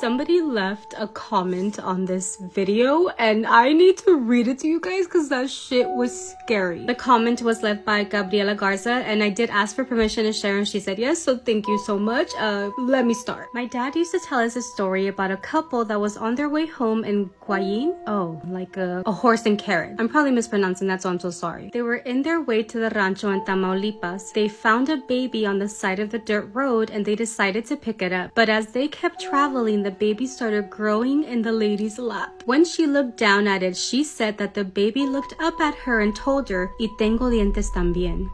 Somebody left a comment on this video and I need to read it to you guys because that shit was scary. The comment was left by Gabriela Garza and I did ask for permission to share and she said yes, so thank you so much. Let me start. My dad used to tell us a story about a couple that was on their way home in Guayin. Oh, like a horse and carrot. I'm probably mispronouncing that, so I'm so sorry. They were in their way to the rancho in Tamaulipas. They found a baby on the side of the dirt road and they decided to pick it up. But as they kept traveling, the baby started growing in the lady's lap. When she looked down at it, she said that the baby looked up at her and told her, "Y tengo dientes también."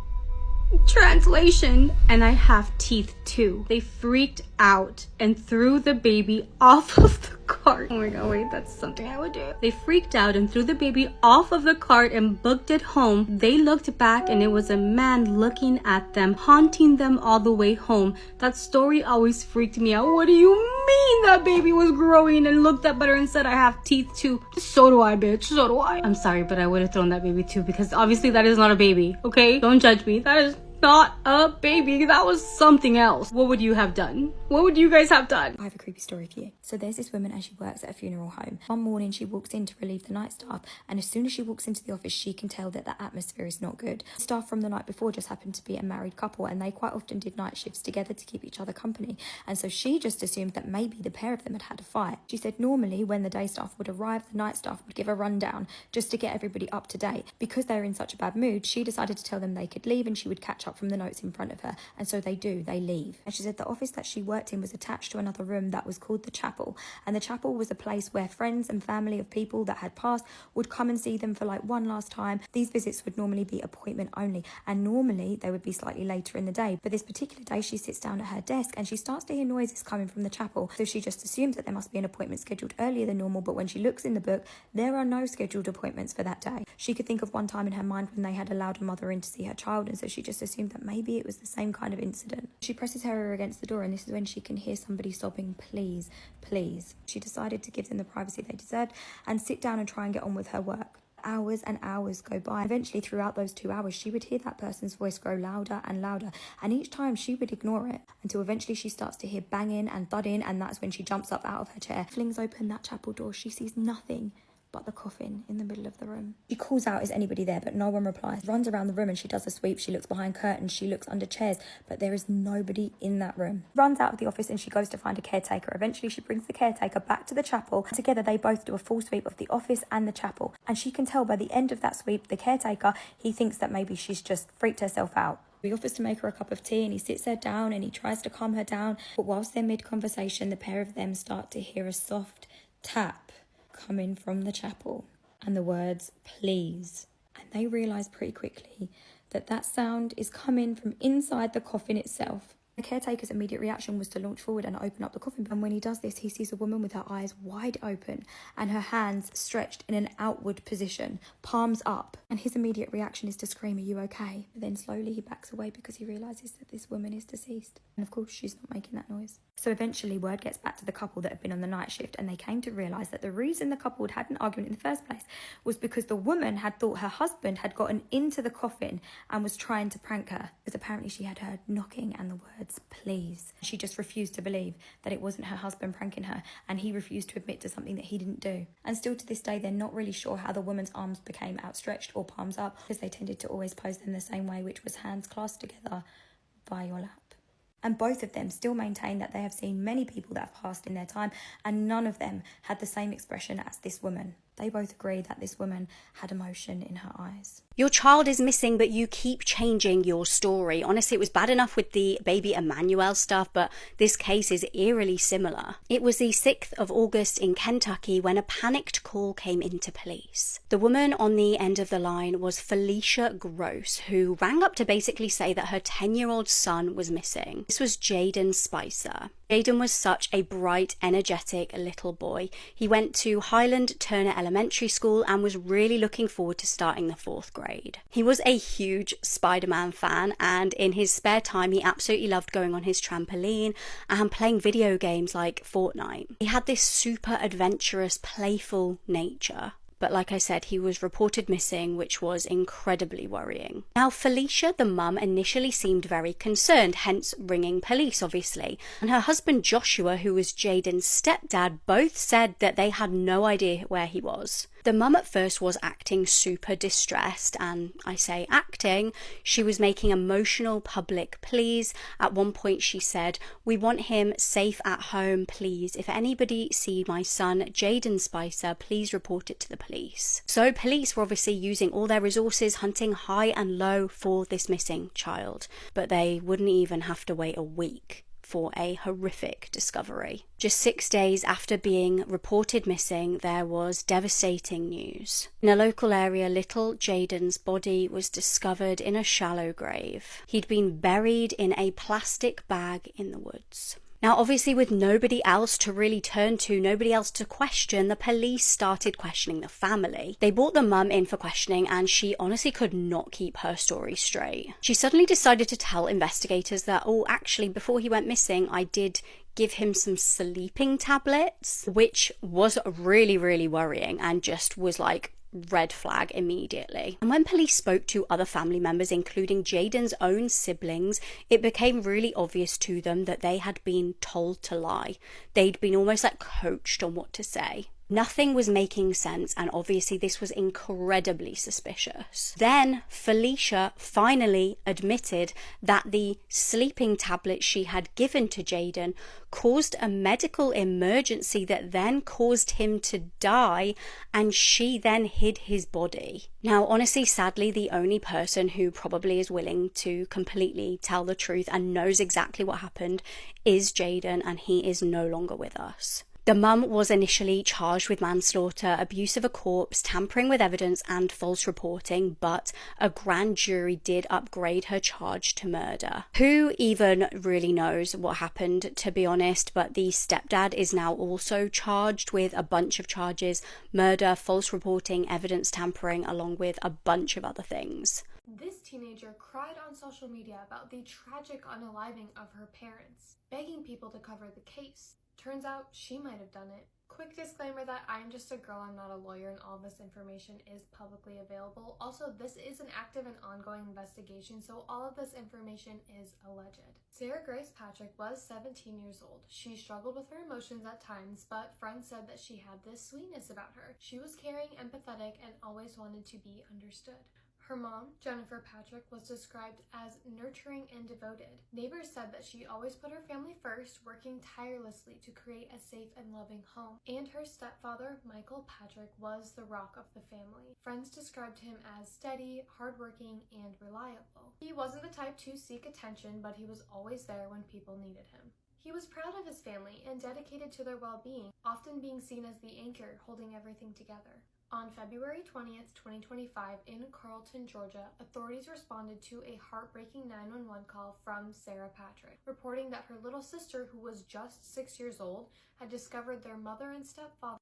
Translation, and I have teeth too. They freaked out and threw the baby off of the cart. Oh my god, wait, that's something I would do. They freaked out and threw the baby off of the cart and booked it home. They looked back and it was a man looking at them, haunting them all the way home. That story always freaked me out. What do you mean that baby was growing and looked up at her and said, "I have teeth too"? So do I, bitch. So do I. I'm sorry, but I would have thrown that baby too because obviously that is not a baby, okay? Don't judge me. That is not a baby. That was something else. What would you have done? What would you guys have done? I have a creepy story for you. So there's this woman and she works at a funeral home. One morning she walks in to relieve the night staff, and as soon as she walks into the office she can tell that the atmosphere is not good. The staff from the night before just happened to be a married couple and they quite often did night shifts together to keep each other company, and so she just assumed that maybe the pair of them had a fight. She said normally when the day staff would arrive, the night staff would give a rundown just to get everybody up to date. Because they were in such a bad mood, she decided to tell them they could leave and she would catch up from the notes in front of her, and so they leave. And she said the office that she worked in was attached to another room that was called the chapel, and the chapel was a place where friends and family of people that had passed would come and see them for like one last time. These visits would normally be appointment only, and normally they would be slightly later in the day, but this particular day she sits down at her desk and she starts to hear noises coming from the chapel, so she just assumes that there must be an appointment scheduled earlier than normal. But when she looks in the book, there are no scheduled appointments for that day. She could think of one time in her mind when they had allowed a mother in to see her child, and so she just assumed that maybe it was the same kind of incident. She presses her ear against the door and this is when she can hear somebody sobbing, "Please, please." She decided to give them the privacy they deserved and sit down and try and get on with her work. Hours and hours go by. Eventually, throughout those 2 hours, she would hear that person's voice grow louder and louder, and each time she would ignore it until eventually she starts to hear banging and thudding, and that's when she jumps up out of her chair, flings open that chapel door. She sees nothing but the coffin in the middle of the room. She calls out, "Is anybody there?" but no one replies. Runs around the room and she does a sweep. She looks behind curtains, she looks under chairs, but there is nobody in that room. Runs out of the office and she goes to find a caretaker. Eventually she brings the caretaker back to the chapel. Together they both do a full sweep of the office and the chapel, and she can tell by the end of that sweep, the caretaker, he thinks that maybe she's just freaked herself out. He offers to make her a cup of tea and he sits her down and he tries to calm her down, but whilst they're mid-conversation, the pair of them start to hear a soft tap coming from the chapel and the words "please," and they realise pretty quickly that that sound is coming from inside the coffin itself. The caretaker's immediate reaction was to launch forward and open up the coffin, and when he does this he sees a woman with her eyes wide open and her hands stretched in an outward position, palms up, and his immediate reaction is to scream, "Are you okay?" But then slowly he backs away because he realises that this woman is deceased, and of course she's not making that noise. So eventually word gets back to the couple that had been on the night shift, and they came to realise that the reason the couple had had an argument in the first place was because the woman had thought her husband had gotten into the coffin and was trying to prank her, because apparently she had heard knocking and the words "please." She just refused to believe that it wasn't her husband pranking her, and he refused to admit to something that he didn't do. And still to this day they're not really sure how the woman's arms became outstretched or palms up, because they tended to always pose them the same way, which was hands clasped together by your lap. And both of them still maintain that they have seen many people that have passed in their time, and none of them had the same expression as this woman. They both agree that this woman had emotion in her eyes. Your child is missing, but you keep changing your story. Honestly, it was bad enough with the baby Emmanuel stuff, but this case is eerily similar. It was the 6th of August in Kentucky when a panicked call came into police. The woman on the end of the line was Felicia Gross, who rang up to basically say that her 10-year-old son was missing. This was Jaden Spicer. Jaden was such a bright, energetic little boy. He went to Highland Turner Elementary School and was really looking forward to starting the 4th grade. He was a huge Spider-Man fan, and in his spare time he absolutely loved going on his trampoline and playing video games like Fortnite. He had this super adventurous, playful nature. But like I said, he was reported missing, which was incredibly worrying. Now, Felicia, the mum, initially seemed very concerned, hence ringing police, obviously. And her husband Joshua, who was Jaden's stepdad, both said that they had no idea where he was. The mum at first was acting super distressed, and I say acting, she was making emotional public pleas. At one point she said, "We want him safe at home, please. If anybody see my son, Jaden Spicer, please report it to the police." So police were obviously using all their resources, hunting high and low for this missing child. But they wouldn't even have to wait a week for a horrific discovery. Just 6 days after being reported missing, there was devastating news. In a local area, little Jaden's body was discovered in a shallow grave. He'd been buried in a plastic bag in the woods. Now, obviously, with nobody else to really turn to, nobody else to question, the police started questioning the family. They brought the mum in for questioning, and she honestly could not keep her story straight. She suddenly decided to tell investigators that, oh, actually, before he went missing, I did give him some sleeping tablets, which was really, really worrying and just was like, red flag immediately. And when police spoke to other family members, including Jaden's own siblings, it became really obvious to them that they had been told to lie. They'd been almost like coached on what to say. Nothing was making sense, and obviously this was incredibly suspicious. Then Felicia finally admitted that the sleeping tablets she had given to Jaden caused a medical emergency that then caused him to die, and she then hid his body. Now, honestly, sadly, the only person who probably is willing to completely tell the truth and knows exactly what happened is Jaden, and he is no longer with us. The mum was initially charged with manslaughter, abuse of a corpse, tampering with evidence, and false reporting, but a grand jury did upgrade her charge to murder. Who even really knows what happened, to be honest, but the stepdad is now also charged with a bunch of charges: murder, false reporting, evidence tampering, along with a bunch of other things. This teenager cried on social media about the tragic unaliving of her parents, begging people to cover the case. Turns out she might have done it. Quick disclaimer that I'm just a girl, I'm not a lawyer, and all this information is publicly available. Also, this is an active and ongoing investigation, so all of this information is alleged. Sarah Grace Patrick was 17 years old. She struggled with her emotions at times, but friends said that she had this sweetness about her. She was caring, empathetic, and always wanted to be understood. Her mom, Jennifer Patrick, was described as nurturing and devoted. Neighbors said that she always put her family first, working tirelessly to create a safe and loving home. And her stepfather, Michael Patrick, was the rock of the family. Friends described him as steady, hardworking, and reliable. He wasn't the type to seek attention, but he was always there when people needed him. He was proud of his family and dedicated to their well-being, often being seen as the anchor holding everything together. On February 20th, 2025, in Carlton, Georgia, authorities responded to a heartbreaking 911 call from Sarah Patrick, reporting that her little sister, who was just 6 years old, had discovered their mother and stepfather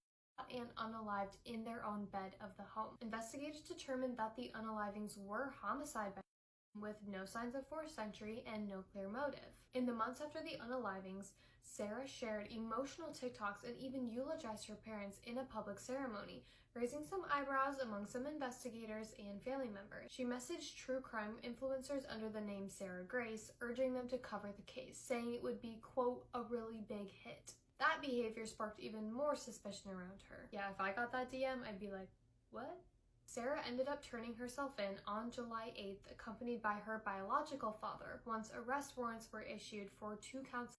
and unalived in their own bed of the home. Investigators determined that the unalivings were homicide with no signs of forced entry and no clear motive. In the months after the unalivings, Sarah shared emotional TikToks and even eulogized her parents in a public ceremony, raising some eyebrows among some investigators and family members. She messaged true crime influencers under the name Sarah Grace, urging them to cover the case, saying it would be, quote, a really big hit. That behavior sparked even more suspicion around her. Yeah, if I got that DM, I'd be like, what? Sarah ended up turning herself in on July 8th, accompanied by her biological father, once arrest warrants were issued for 2 counts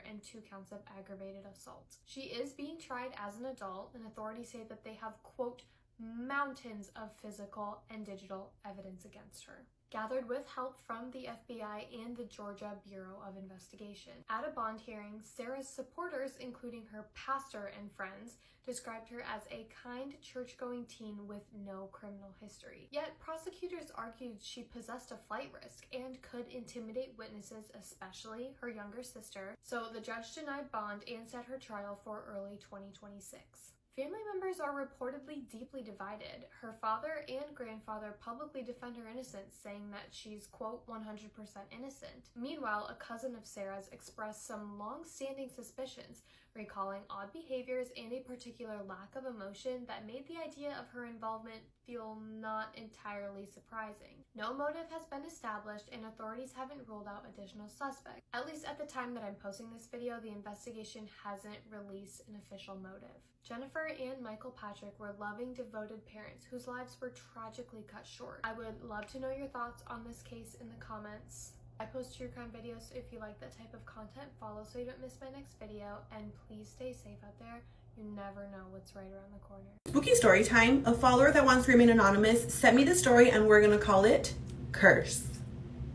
and 2 counts of aggravated assault. She is being tried as an adult, and authorities say that they have, quote, mountains of physical and digital evidence against her, gathered with help from the FBI and the Georgia Bureau of Investigation. At a bond hearing, Sarah's supporters, including her pastor and friends, described her as a kind, church-going teen with no criminal history. Yet prosecutors argued she possessed a flight risk and could intimidate witnesses, especially her younger sister, so the judge denied bond and set her trial for early 2026. Family members are reportedly deeply divided. Her father and grandfather publicly defend her innocence, saying that she's, quote, 100% innocent. Meanwhile, a cousin of Sarah's expressed some long-standing suspicions recalling odd behaviors and a particular lack of emotion that made the idea of her involvement feel not entirely surprising. No motive has been established and authorities haven't ruled out additional suspects. At least at the time that I'm posting this video, the investigation hasn't released an official motive. Jennifer and Michael Patrick were loving, devoted parents whose lives were tragically cut short. I would love to know your thoughts on this case in the comments. I post true crime videos, so if you like that type of content, follow so you don't miss my next video, and please stay safe out there. You never know what's right around the corner. Spooky story time. A follower that wants to remain anonymous sent me the story, and we're gonna call it Curse.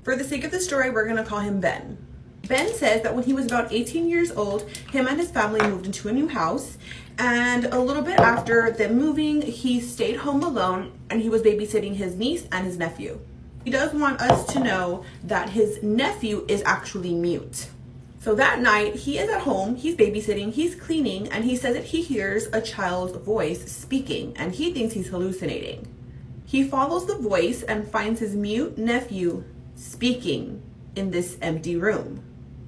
For the sake of the story, we're gonna call him Ben. Ben says that when he was about 18 years old, him and his family moved into a new house, and a little bit after them moving, he stayed home alone and he was babysitting his niece and his nephew. He does want us to know that his nephew is actually mute. So that night, he is at home, he's babysitting, he's cleaning, and he says that he hears a child's voice speaking, and he thinks he's hallucinating. He follows the voice and finds his mute nephew speaking in this empty room.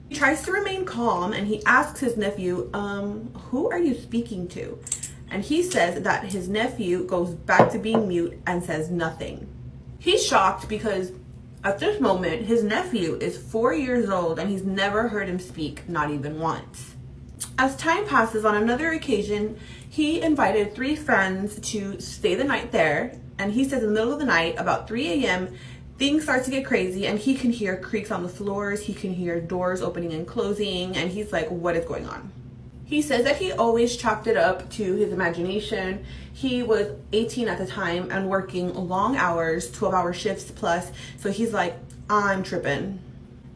He tries to remain calm, and he asks his nephew, who are you speaking to? And he says that his nephew goes back to being mute and says nothing. He's shocked because at this moment, his nephew is 4 years old and he's never heard him speak, not even once. As time passes, on another occasion, he invited 3 friends to stay the night there. And he says in the middle of the night, about 3 a.m., things start to get crazy and he can hear creaks on the floors. He can hear doors opening and closing. And he's like, what is going on? He says that he always chalked it up to his imagination. He was 18 at the time and working long hours, 12-hour shifts plus. So he's like, I'm tripping.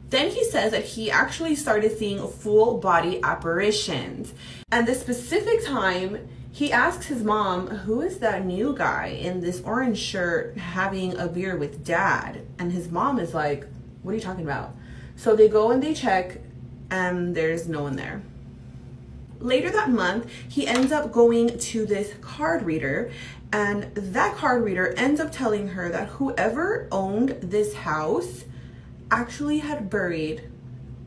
Then he says that he actually started seeing full body apparitions. And this specific time, he asks his mom, who is that new guy in this orange shirt having a beer with dad? And his mom is like, what are you talking about? So they go and they check and there's no one there. Later that month, he ends up going to this card reader, and that card reader ends up telling her that whoever owned this house actually had buried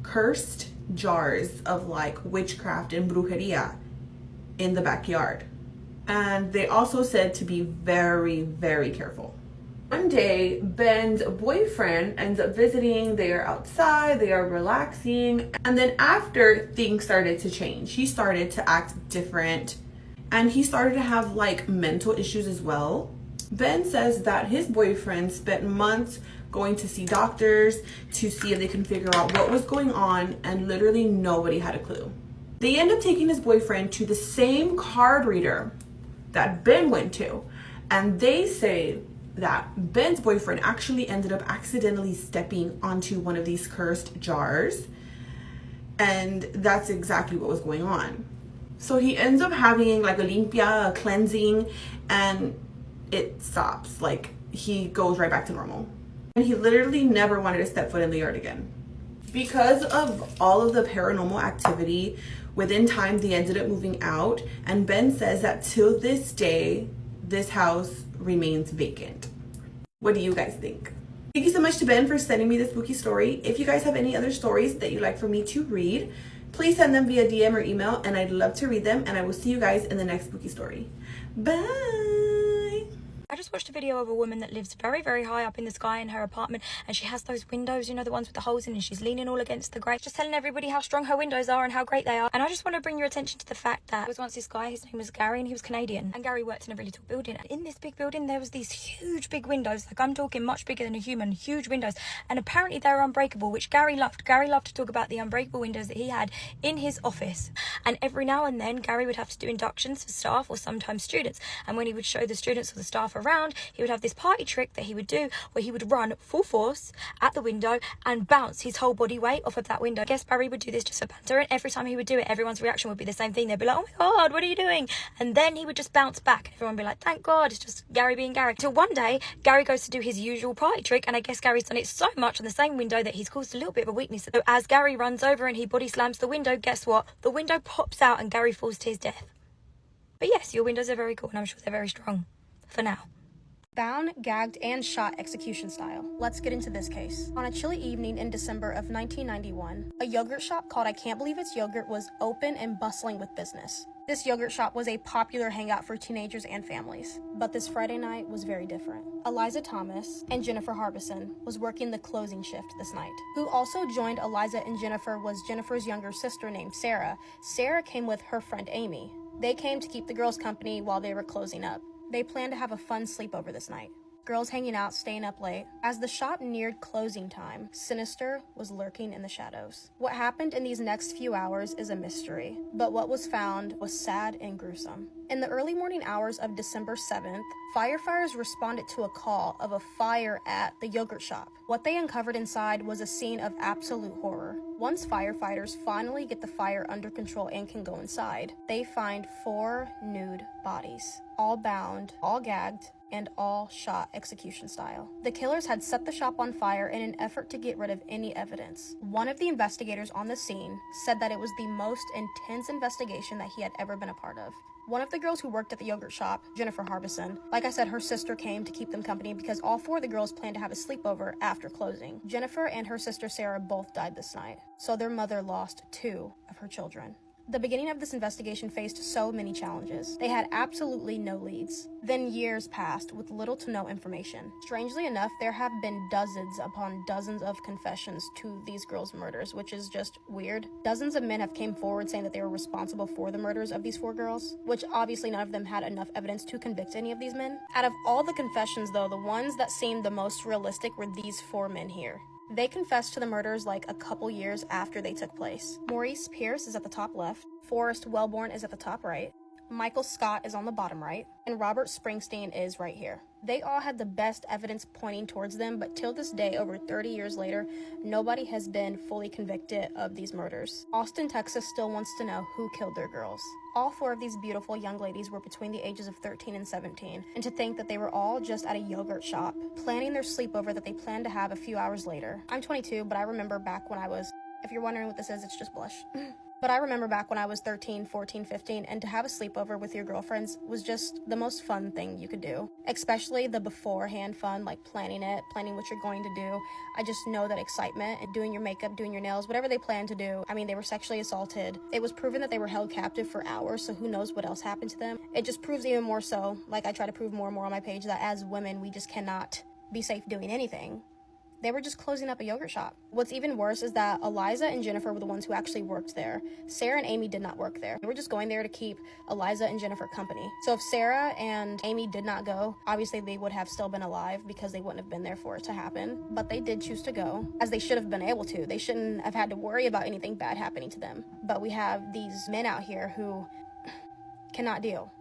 cursed jars of like witchcraft and brujeria in the backyard. And they also said to be very, very careful. One day, Ben's boyfriend ends up visiting. They are outside, they are relaxing. And then after things started to change, he started to act different and he started to have like mental issues as well. Ben says that his boyfriend spent months going to see doctors to see if they can figure out what was going on, and literally nobody had a clue. They end up taking his boyfriend to the same card reader that Ben went to, and they say that Ben's boyfriend actually ended up accidentally stepping onto one of these cursed jars, and that's exactly what was going on. So he ends up having like a limpia, a cleansing, and it stops. Like he goes right back to normal. And he literally never wanted to step foot in the yard again. Because of all of the paranormal activity, within time they ended up moving out, and Ben says that till this day, this house remains vacant. What do you guys think? Thank you so much to Ben for sending me this spooky story. If you guys have any other stories that you'd like for me to read, please send them via DM or email, and I'd love to read them, and I will see you guys in the next spooky story. Bye! I just watched a video of a woman that lives very, very high up in the sky in her apartment, and she has those windows, you know, the ones with the holes in, and she's leaning all against the grate, just telling everybody how strong her windows are and how great they are. And I just want to bring your attention to the fact that there was once this guy, his name was Gary, and he was Canadian, and Gary worked in a really tall building. And in this big building, there was these huge big windows, like I'm talking much bigger than a human, huge windows, and apparently they were unbreakable, which Gary loved. Gary loved to talk about the unbreakable windows that he had in his office. And every now and then, Gary would have to do inductions for staff or sometimes students, and when he would show the students or the staff around, he would have this party trick that he would do where he would run full force at the window and bounce his whole body weight off of that window. I guess Barry would do this just for banter, and every time he would do it, everyone's reaction would be the same thing. They'd be like, oh my god, what are you doing? And then he would just bounce back, and everyone would be like, thank god, it's just Gary being Gary. Till one day, Gary goes to do his usual party trick, and I guess Gary's done it so much on the same window that he's caused a little bit of a weakness. So as Gary runs over and he body slams the window, guess what? The window pops out and Gary falls to his death. But yes, your windows are very cool, and I'm sure they're very strong. For now. Bound, gagged, and shot execution style. Let's get into this case. On a chilly evening in December of 1991, a yogurt shop called I Can't Believe It's Yogurt was open and bustling with business. This yogurt shop was a popular hangout for teenagers and families. But this Friday night was very different. Eliza Thomas and Jennifer Harbison was working the closing shift this night. Who also joined Eliza and Jennifer was Jennifer's younger sister named Sarah. Sarah came with her friend Amy. They came to keep the girls company while they were closing up. They planned to have a fun sleepover this night. Girls hanging out, staying up late. As the shop neared closing time, Sinister was lurking in the shadows. What happened in these next few hours is a mystery, but what was found was sad and gruesome. In the early morning hours of December 7th, firefighters responded to a call of a fire at the yogurt shop. What they uncovered inside was a scene of absolute horror. Once firefighters finally get the fire under control and can go inside, they find 4 nude bodies, all bound, all gagged, and all shot execution style. The killers had set the shop on fire in an effort to get rid of any evidence. One of the investigators on the scene said that it was the most intense investigation that he had ever been a part of. One of the girls who worked at the yogurt shop, Jennifer Harbison, like I said, her sister came to keep them company because all 4 of the girls planned to have a sleepover after closing. Jennifer and her sister Sarah both died this night, so their mother lost 2 of her children. The beginning of this investigation faced so many challenges. They had absolutely no leads. Then years passed with little to no information. Strangely enough, there have been dozens upon dozens of confessions to these girls' murders, which is just weird. Dozens of men have came forward saying that they were responsible for the murders of these 4 girls, which obviously none of them had enough evidence to convict any of these men. Out of all the confessions though, the ones that seemed the most realistic were these 4 men here. They confessed to the murders like a couple years after they took place. Maurice Pierce is at the top left, Forrest Wellborn is at the top right, Michael Scott is on the bottom right, and Robert Springsteen is right here. They all had the best evidence pointing towards them, but till this day, over 30 years later, nobody has been fully convicted of these murders. Austin, Texas still wants to know who killed their girls. All 4 of these beautiful young ladies were between the ages of 13 and 17, and to think that they were all just at a yogurt shop, planning their sleepover that they planned to have a few hours later. I'm 22, but I remember back when I was, if you're wondering what this is, it's just blush. But I remember back when I was 13, 14, 15, and to have a sleepover with your girlfriends was just the most fun thing you could do. Especially the beforehand fun, like planning what you're going to do. I just know that excitement and doing your makeup, doing your nails, whatever they planned to do. I mean, they were sexually assaulted. It was proven that they were held captive for hours, so who knows what else happened to them. It just proves even more so, like I try to prove more and more on my page, that as women, we just cannot be safe doing anything. They were just closing up a yogurt shop. What's even worse is that Eliza and Jennifer were the ones who actually worked there. Sarah and Amy did not work there. They were just going there to keep Eliza and Jennifer company. So if Sarah and Amy did not go, obviously they would have still been alive because they wouldn't have been there for it to happen. But they did choose to go, as they should have been able to. They shouldn't have had to worry about anything bad happening to them. But we have these men out here who cannot deal.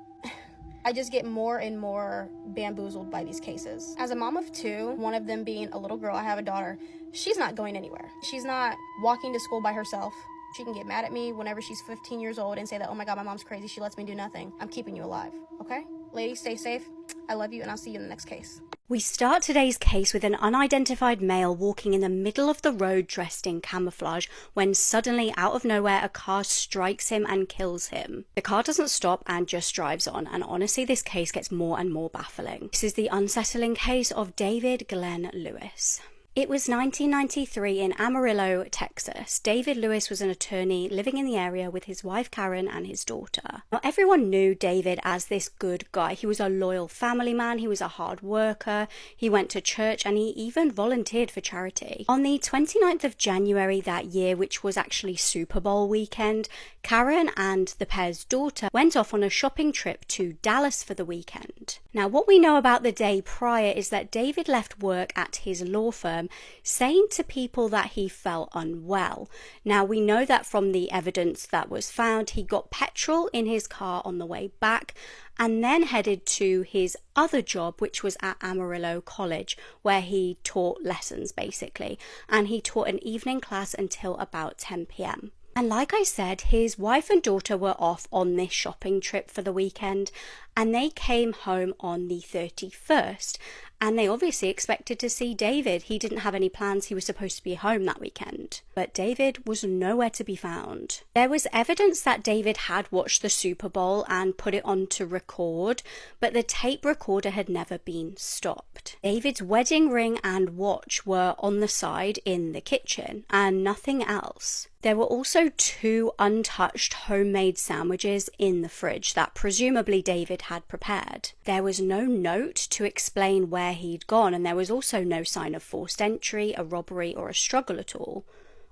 I just get more and more bamboozled by these cases. As a mom of 2, one of them being a little girl, I have a daughter, she's not going anywhere. She's not walking to school by herself. She can get mad at me whenever she's 15 years old and say that, oh my God, my mom's crazy, she lets me do nothing. I'm keeping you alive, okay? Ladies, stay safe. I love you, and I'll see you in the next case. We start today's case with an unidentified male walking in the middle of the road dressed in camouflage when suddenly, out of nowhere, a car strikes him and kills him. The car doesn't stop and just drives on, and honestly, this case gets more and more baffling. This is the unsettling case of David Glenn Lewis. It was 1993 in Amarillo, Texas. David Lewis was an attorney living in the area with his wife Karen and his daughter. Now, everyone knew David as this good guy. He was a loyal family man, he was a hard worker, he went to church, and he even volunteered for charity. On the 29th of January that year, which was actually Super Bowl weekend, Karen and the pair's daughter went off on a shopping trip to Dallas for the weekend. Now, what we know about the day prior is that David left work at his law firm saying to people that he felt unwell. Now, we know that from the evidence that was found, he got petrol in his car on the way back and then headed to his other job, which was at Amarillo College, where he taught lessons basically, and he taught an evening class until about 10 p.m. And like I said, his wife and daughter were off on this shopping trip for the weekend, and they came home on the 31st. and they obviously expected to see David. He didn't have any plans. He was supposed to be home that weekend. But David was nowhere to be found. There was evidence that David had watched the Super Bowl and put it on to record, but the tape recorder had never been stopped. David's wedding ring and watch were on the side in the kitchen, and nothing else. There were also 2 untouched homemade sandwiches in the fridge that presumably David had prepared. There was no note to explain where he'd gone, and there was also no sign of forced entry, a robbery, or a struggle at all.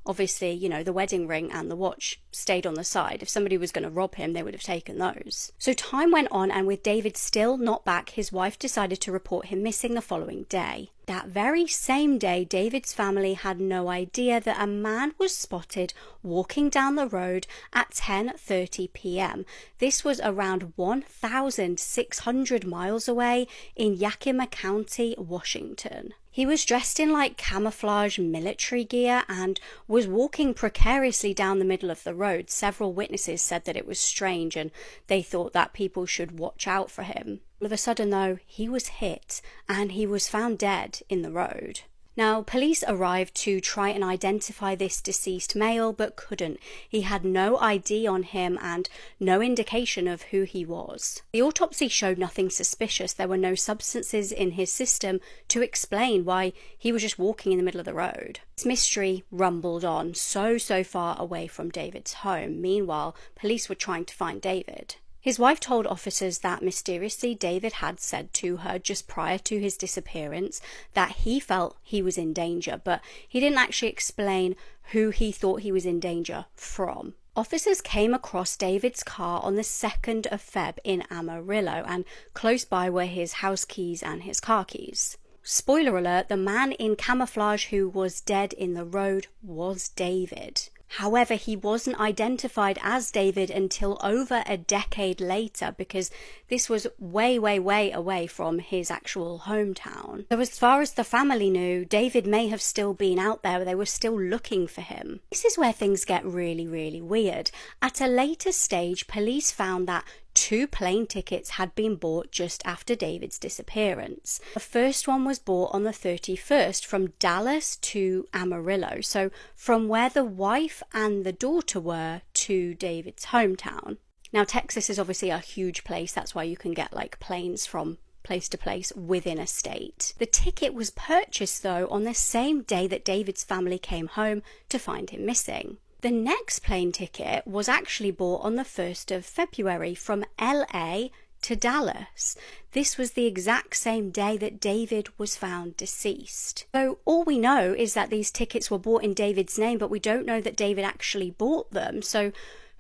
Obviously, you know, the wedding ring and the watch stayed on the side. If somebody was going to rob him, they would have taken those. So time went on, and with David still not back, his wife decided to report him missing the following day. That very same day, David's family had no idea that a man was spotted walking down the road at 10:30 p.m. This was around 1,600 miles away in Yakima County, Washington. He was dressed in like camouflage military gear and was walking precariously down the middle of the road. Several witnesses said that it was strange and they thought that people should watch out for him. All of a sudden, though, he was hit and he was found dead in the road. Now, police arrived to try and identify this deceased male, but couldn't. He had no ID on him and no indication of who he was. The autopsy showed nothing suspicious. There were no substances in his system to explain why he was just walking in the middle of the road. This mystery rumbled on so far away from David's home. Meanwhile, police were trying to find David. His wife told officers that mysteriously David had said to her just prior to his disappearance that he felt he was in danger, but he didn't actually explain who he thought he was in danger from. Officers came across David's car on the 2nd of Feb in Amarillo, and close by were his house keys and his car keys. Spoiler alert, the man in camouflage who was dead in the road was David. However, he wasn't identified as David until over a decade later because this was way away from his actual hometown. So as far as the family knew, David may have still been out there. They were still looking for him. This is where things get really weird. At a later stage, police found that 2 plane tickets had been bought just after David's disappearance. The first one was bought on the 31st from Dallas to Amarillo, so from where the wife and the daughter were to David's hometown. Now, Texas is obviously a huge place. That's why you can get like planes from place to place within a state. The ticket was purchased though on the same day that David's family came home to find him missing. The next plane ticket was actually bought on the 1st of February from LA to Dallas. This was the exact same day that David was found deceased. So all we know is that these tickets were bought in David's name, but we don't know that David actually bought them. So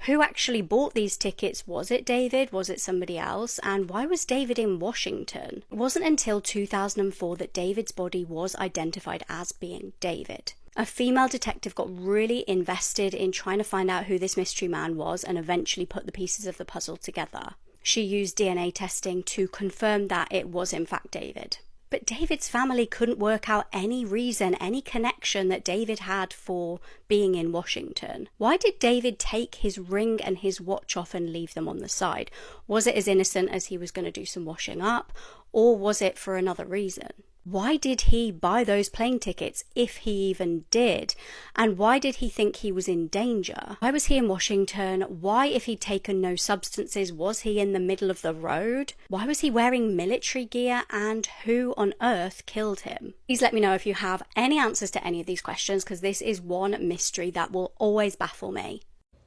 who actually bought these tickets? Was it David? Was it somebody else? And why was David in Washington? It wasn't until 2004 that David's body was identified as being David. A female detective got really invested in trying to find out who this mystery man was and eventually put the pieces of the puzzle together. She used DNA testing to confirm that it was in fact David. But David's family couldn't work out any reason, any connection that David had for being in Washington. Why did David take his ring and his watch off and leave them on the side? Was it as innocent as he was going to do some washing up, or was it for another reason? Why did he buy those plane tickets, if he even did? And why did he think he was in danger? Why was he in Washington? Why, if he'd taken no substances, was he in the middle of the road? Why was he wearing military gear? And who on earth killed him? Please let me know if you have any answers to any of these questions, because this is one mystery that will always baffle me.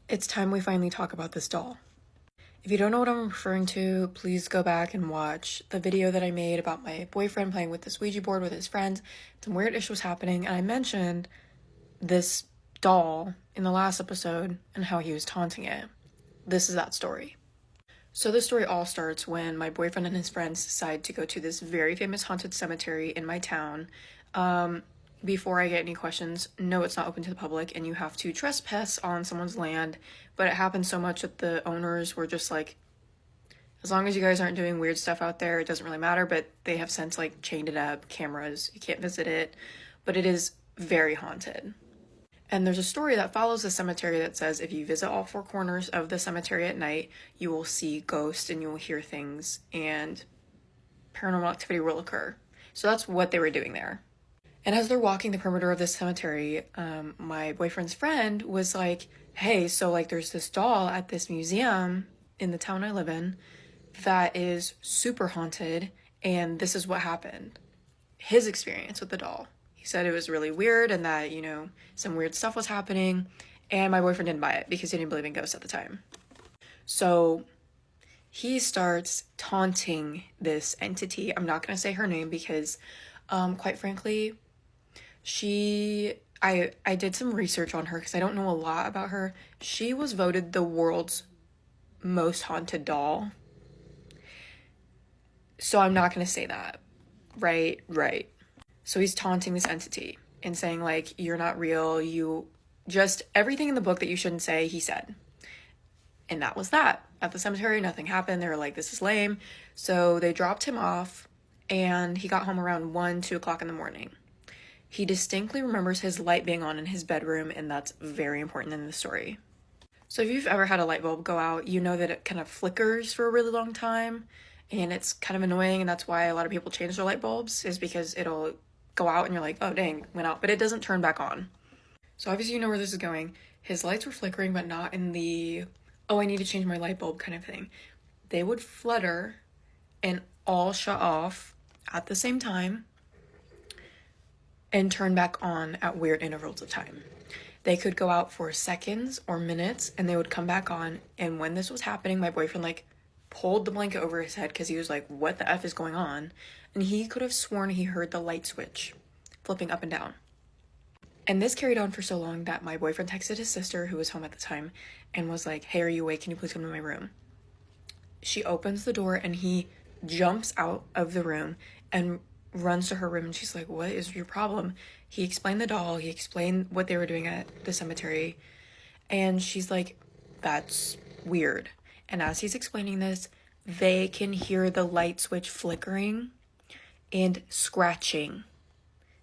It's time we finally talk about this doll. If you don't know what I'm referring to, please go back and watch the video that I made about my boyfriend playing with this Ouija board with his friends. Some weird issue was happening, and I mentioned this doll in the last episode and how he was taunting it. This is that story. So this story all starts when my boyfriend and his friends decide to go to this very famous haunted cemetery in my town. Before I get any questions, no, it's not open to the public and you have to trespass on someone's land, but it happened so much that the owners were just like, as long as you guys aren't doing weird stuff out there, it doesn't really matter, but they have since like chained it up, cameras, you can't visit it, but it is very haunted. And there's a story that follows the cemetery that says if you visit all 4 corners of the cemetery at night, you will see ghosts and you will hear things and paranormal activity will occur. So that's what they were doing there. And as they're walking the perimeter of this cemetery, my boyfriend's friend was like, hey, so like there's this doll at this museum in the town I live in that is super haunted, and this is what happened. His experience with the doll. He said it was really weird and that, you know, some weird stuff was happening, and my boyfriend didn't buy it because he didn't believe in ghosts at the time. So he starts taunting this entity. I'm not going to say her name because, quite frankly, I did some research on her because I don't know a lot about her. She was voted the world's most haunted doll. So I'm not going to say that. Right. So he's taunting this entity and saying, like, you're not real. You just everything in the book that you shouldn't say, he said. And that was that. At the cemetery, nothing happened. They were like, this is lame. So they dropped him off, and he got home around 2 o'clock in the morning. He distinctly remembers his light being on in his bedroom, and that's very important in the story. So if you've ever had a light bulb go out, you know that it kind of flickers for a really long time, and it's kind of annoying, and that's why a lot of people change their light bulbs, is because it'll go out and you're like, oh dang, went out, but it doesn't turn back on. So obviously you know where this is going. His lights were flickering, but not in the, oh, I need to change my light bulb kind of thing. They would flutter and all shut off at the same time and turn back on at weird intervals of time. They could go out for seconds or minutes, and they would come back on. And when this was happening, my boyfriend like pulled the blanket over his head because he was like, what the F is going on? And he could have sworn he heard the light switch flipping up and down. And this carried on for so long that my boyfriend texted his sister, who was home at the time, and was like, hey, are you awake? Can you please come to my room? She opens the door, and he jumps out of the room and runs to her room, and she's like, what is your problem? He explained the doll. He explained what they were doing at the cemetery. And she's like, that's weird. And as he's explaining this, they can hear the light switch flickering and scratching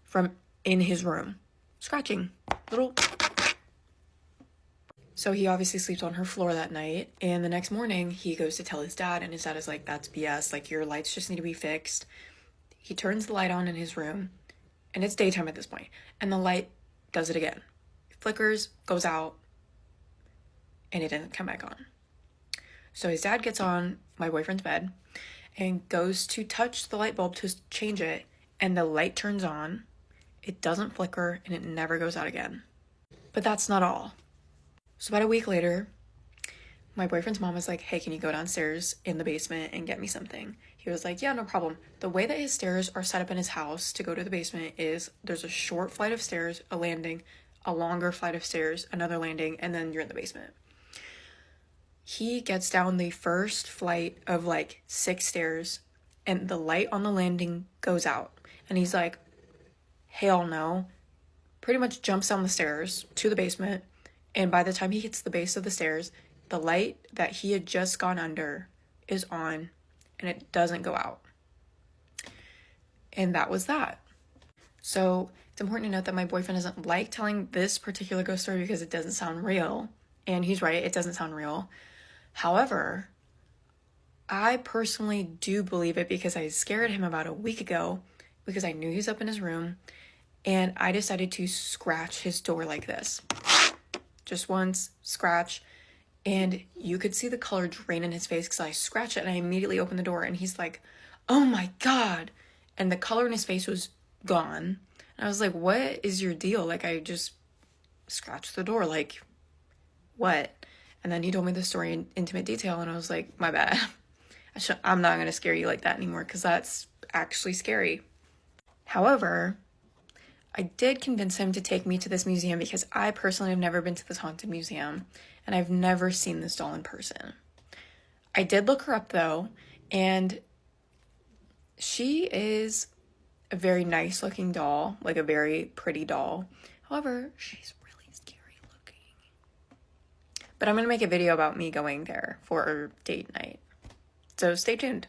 from in his room. Scratching. Little. So he obviously sleeps on her floor that night. And the next morning, he goes to tell his dad. And his dad is like, that's BS. Like, your lights just need to be fixed. He turns the light on in his room. And it's daytime at this point. And the light does it again. It flickers, goes out. And it doesn't come back on. So his dad gets on my boyfriend's bed and goes to touch the light bulb to change it. And the light turns on. It doesn't flicker, and it never goes out again. But that's not all. So about a week later, my boyfriend's mom was like, hey, can you go downstairs in the basement and get me something? He was like, yeah, no problem. The way that his stairs are set up in his house to go to the basement is there's a short flight of stairs, a landing, a longer flight of stairs, another landing, and then you're in the basement. He gets down the first flight of like 6 stairs, and the light on the landing goes out. And he's like, hell no. Pretty much jumps down the stairs to the basement. And by the time he hits the base of the stairs, the light that he had just gone under is on, and it doesn't go out. And that was that. So it's important to note that my boyfriend doesn't like telling this particular ghost story because it doesn't sound real. And he's right, it doesn't sound real. However, I personally do believe it because I scared him about a week ago because I knew he was up in his room, and I decided to scratch his door like this. Just once, scratch, and you could see the color drain in his face because I scratched it and I immediately opened the door, and he's like, oh my God. And the color in his face was gone. And I was like, what is your deal? Like, I just scratched the door. Like, what? And then he told me the story in intimate detail, and I was like, my bad. I'm not going to scare you like that anymore because that's actually scary. However, I did convince him to take me to this museum because I personally have never been to this haunted museum, and I've never seen this doll in person. I did look her up though, and she is a very nice looking doll, like a very pretty doll. However, she's really scary looking. But I'm going to make a video about me going there for our date night. So stay tuned.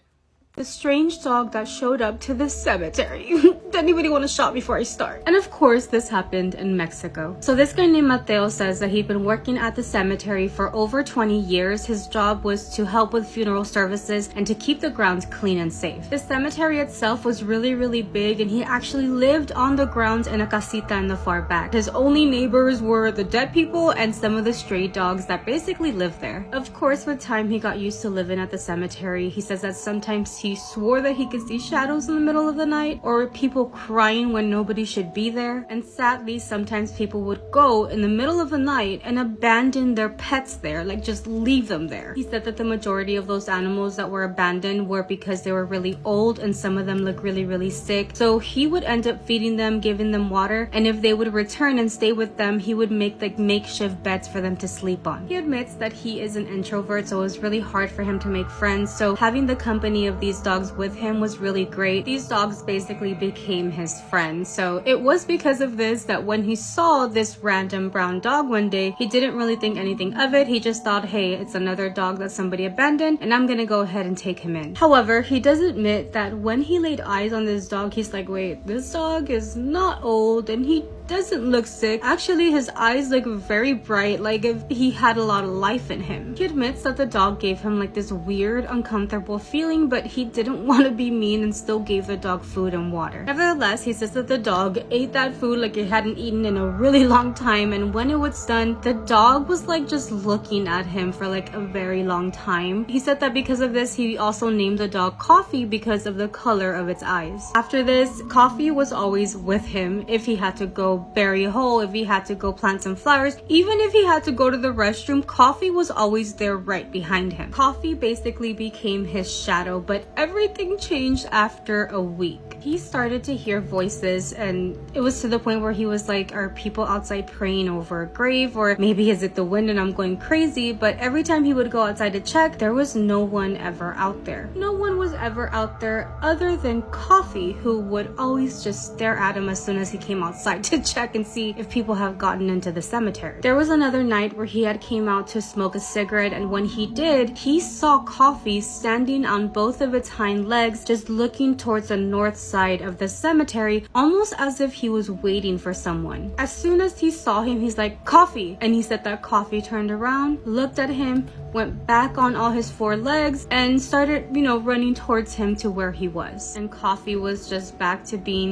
The strange dog that showed up to the cemetery. anybody want a shot before I start? And of course, this happened in Mexico. So this guy named Mateo says that he'd been working at the cemetery for over 20 years. His job was to help with funeral services and to keep the grounds clean and safe. The cemetery itself was really big, and he actually lived on the grounds in a casita in the far back. His only neighbors were the dead people and some of the stray dogs that basically lived there. Of course, with time, he got used to living at the cemetery. He says that sometimes he swore that he could see shadows in the middle of the night or people crying when nobody should be there. And sadly, sometimes people would go in the middle of the night and abandon their pets there, like just leave them there. He said that the majority of those animals that were abandoned were because they were really old and some of them looked really sick. So he would end up feeding them, giving them water, and if they would return and stay with them, he would make like makeshift beds for them to sleep on. He admits that he is an introvert, so it was really hard for him to make friends, so having the company of these dogs with him was really great. These dogs basically became his friends. So it was because of this that when he saw this random brown dog one day, he didn't really think anything of it. He just thought, hey, it's another dog that somebody abandoned and I'm gonna go ahead and take him in. However, he does admit that when he laid eyes on this dog, he's like, wait, this dog is not old and he doesn't look sick. Actually, his eyes look very bright, like if he had a lot of life in him. He admits that the dog gave him like this weird, uncomfortable feeling, but he didn't want to be mean and still gave the dog food and water. Nevertheless, he says that the dog ate that food like it hadn't eaten in a really long time, and when it was done, the dog was like just looking at him for like a very long time. He said that because of this, he also named the dog Coffee because of the color of its eyes. After this, Coffee was always with him if he had to go bury a hole, if he had to go plant some flowers, even if he had to go to the restroom, Coffee was always there right behind him. Coffee basically became his shadow, but everything changed after a week. He started to hear voices, and it was to the point where he was like, are people outside praying over a grave, or maybe is it the wind and I'm going crazy? But every time he would go outside to check, there was no one ever out there. No one was ever out there other than Coffee, who would always just stare at him as soon as he came outside to check and see if people have gotten into the cemetery. There was another night where he had came out to smoke a cigarette, and when he did, he saw Coffee standing on both of its hind legs, just looking towards the north side of the cemetery, almost as if he was waiting for someone. As soon as he saw him, he's like, Coffee! And he said that Coffee turned around, looked at him, went back on all his four legs, and started, running towards him to where he was. And Coffee was just back to being,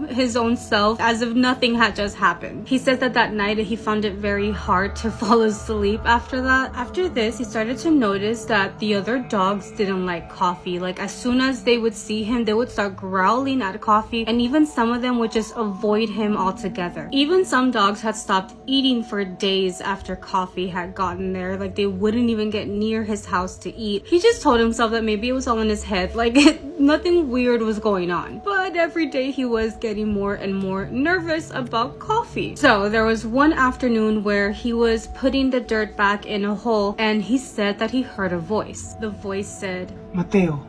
his own self, as if nothing had just happened. He says that night he found it very hard to fall asleep after that. After this, he started to notice that the other dogs didn't like Coffee. Like, as soon as they would see him, they would start growling at Coffee, and even some of them would just avoid him altogether. Even some dogs had stopped eating for days after Coffee had gotten there. Like, they wouldn't even get near his house to eat. He just told himself that maybe it was all in his head, like nothing weird was going on. But every day he was getting more and more nervous about Coffee. So there was one afternoon where he was putting the dirt back in a hole, and he said that he heard a voice. The voice said, Mateo,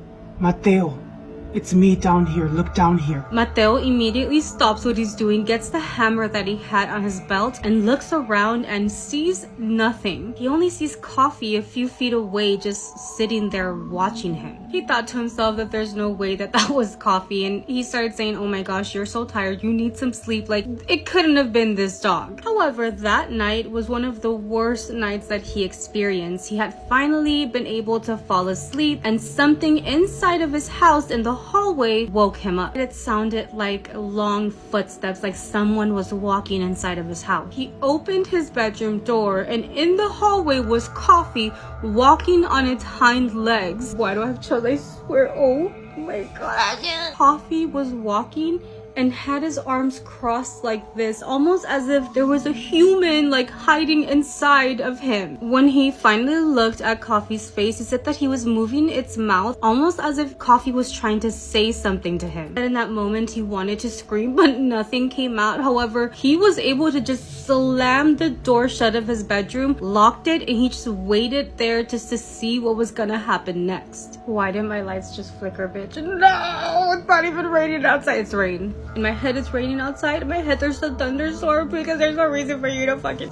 it's me down here, look down here. Mateo immediately stops what he's doing, gets the hammer that he had on his belt, and looks around and sees nothing. He only sees Coffee a few feet away, just sitting there watching him. He thought to himself that there's no way that was Coffee, and he started saying, oh my gosh, you're so tired, you need some sleep, like it couldn't have been this dog. However, that night was one of the worst nights that he experienced. He had finally been able to fall asleep, and something inside of his house in the hallway woke him up. It sounded like long footsteps, like someone was walking inside of his house. He opened his bedroom door, and in the hallway was Coffee walking on its hind legs. Why do I have chills? I swear, oh my god. Coffee was walking and had his arms crossed like this, almost as if there was a human like hiding inside of him. When he finally looked at Coffee's face, he said that he was moving its mouth almost as if Coffee was trying to say something to him. And in that moment, he wanted to scream, but nothing came out. However, he was able to just slam the door shut of his bedroom, locked it, and he just waited there just to see what was gonna happen next. Why didn't my lights just flicker, bitch? No, it's not even raining outside. It's rain. In my head, it's raining outside. In my head, there's a thunderstorm because there's no reason for you to fucking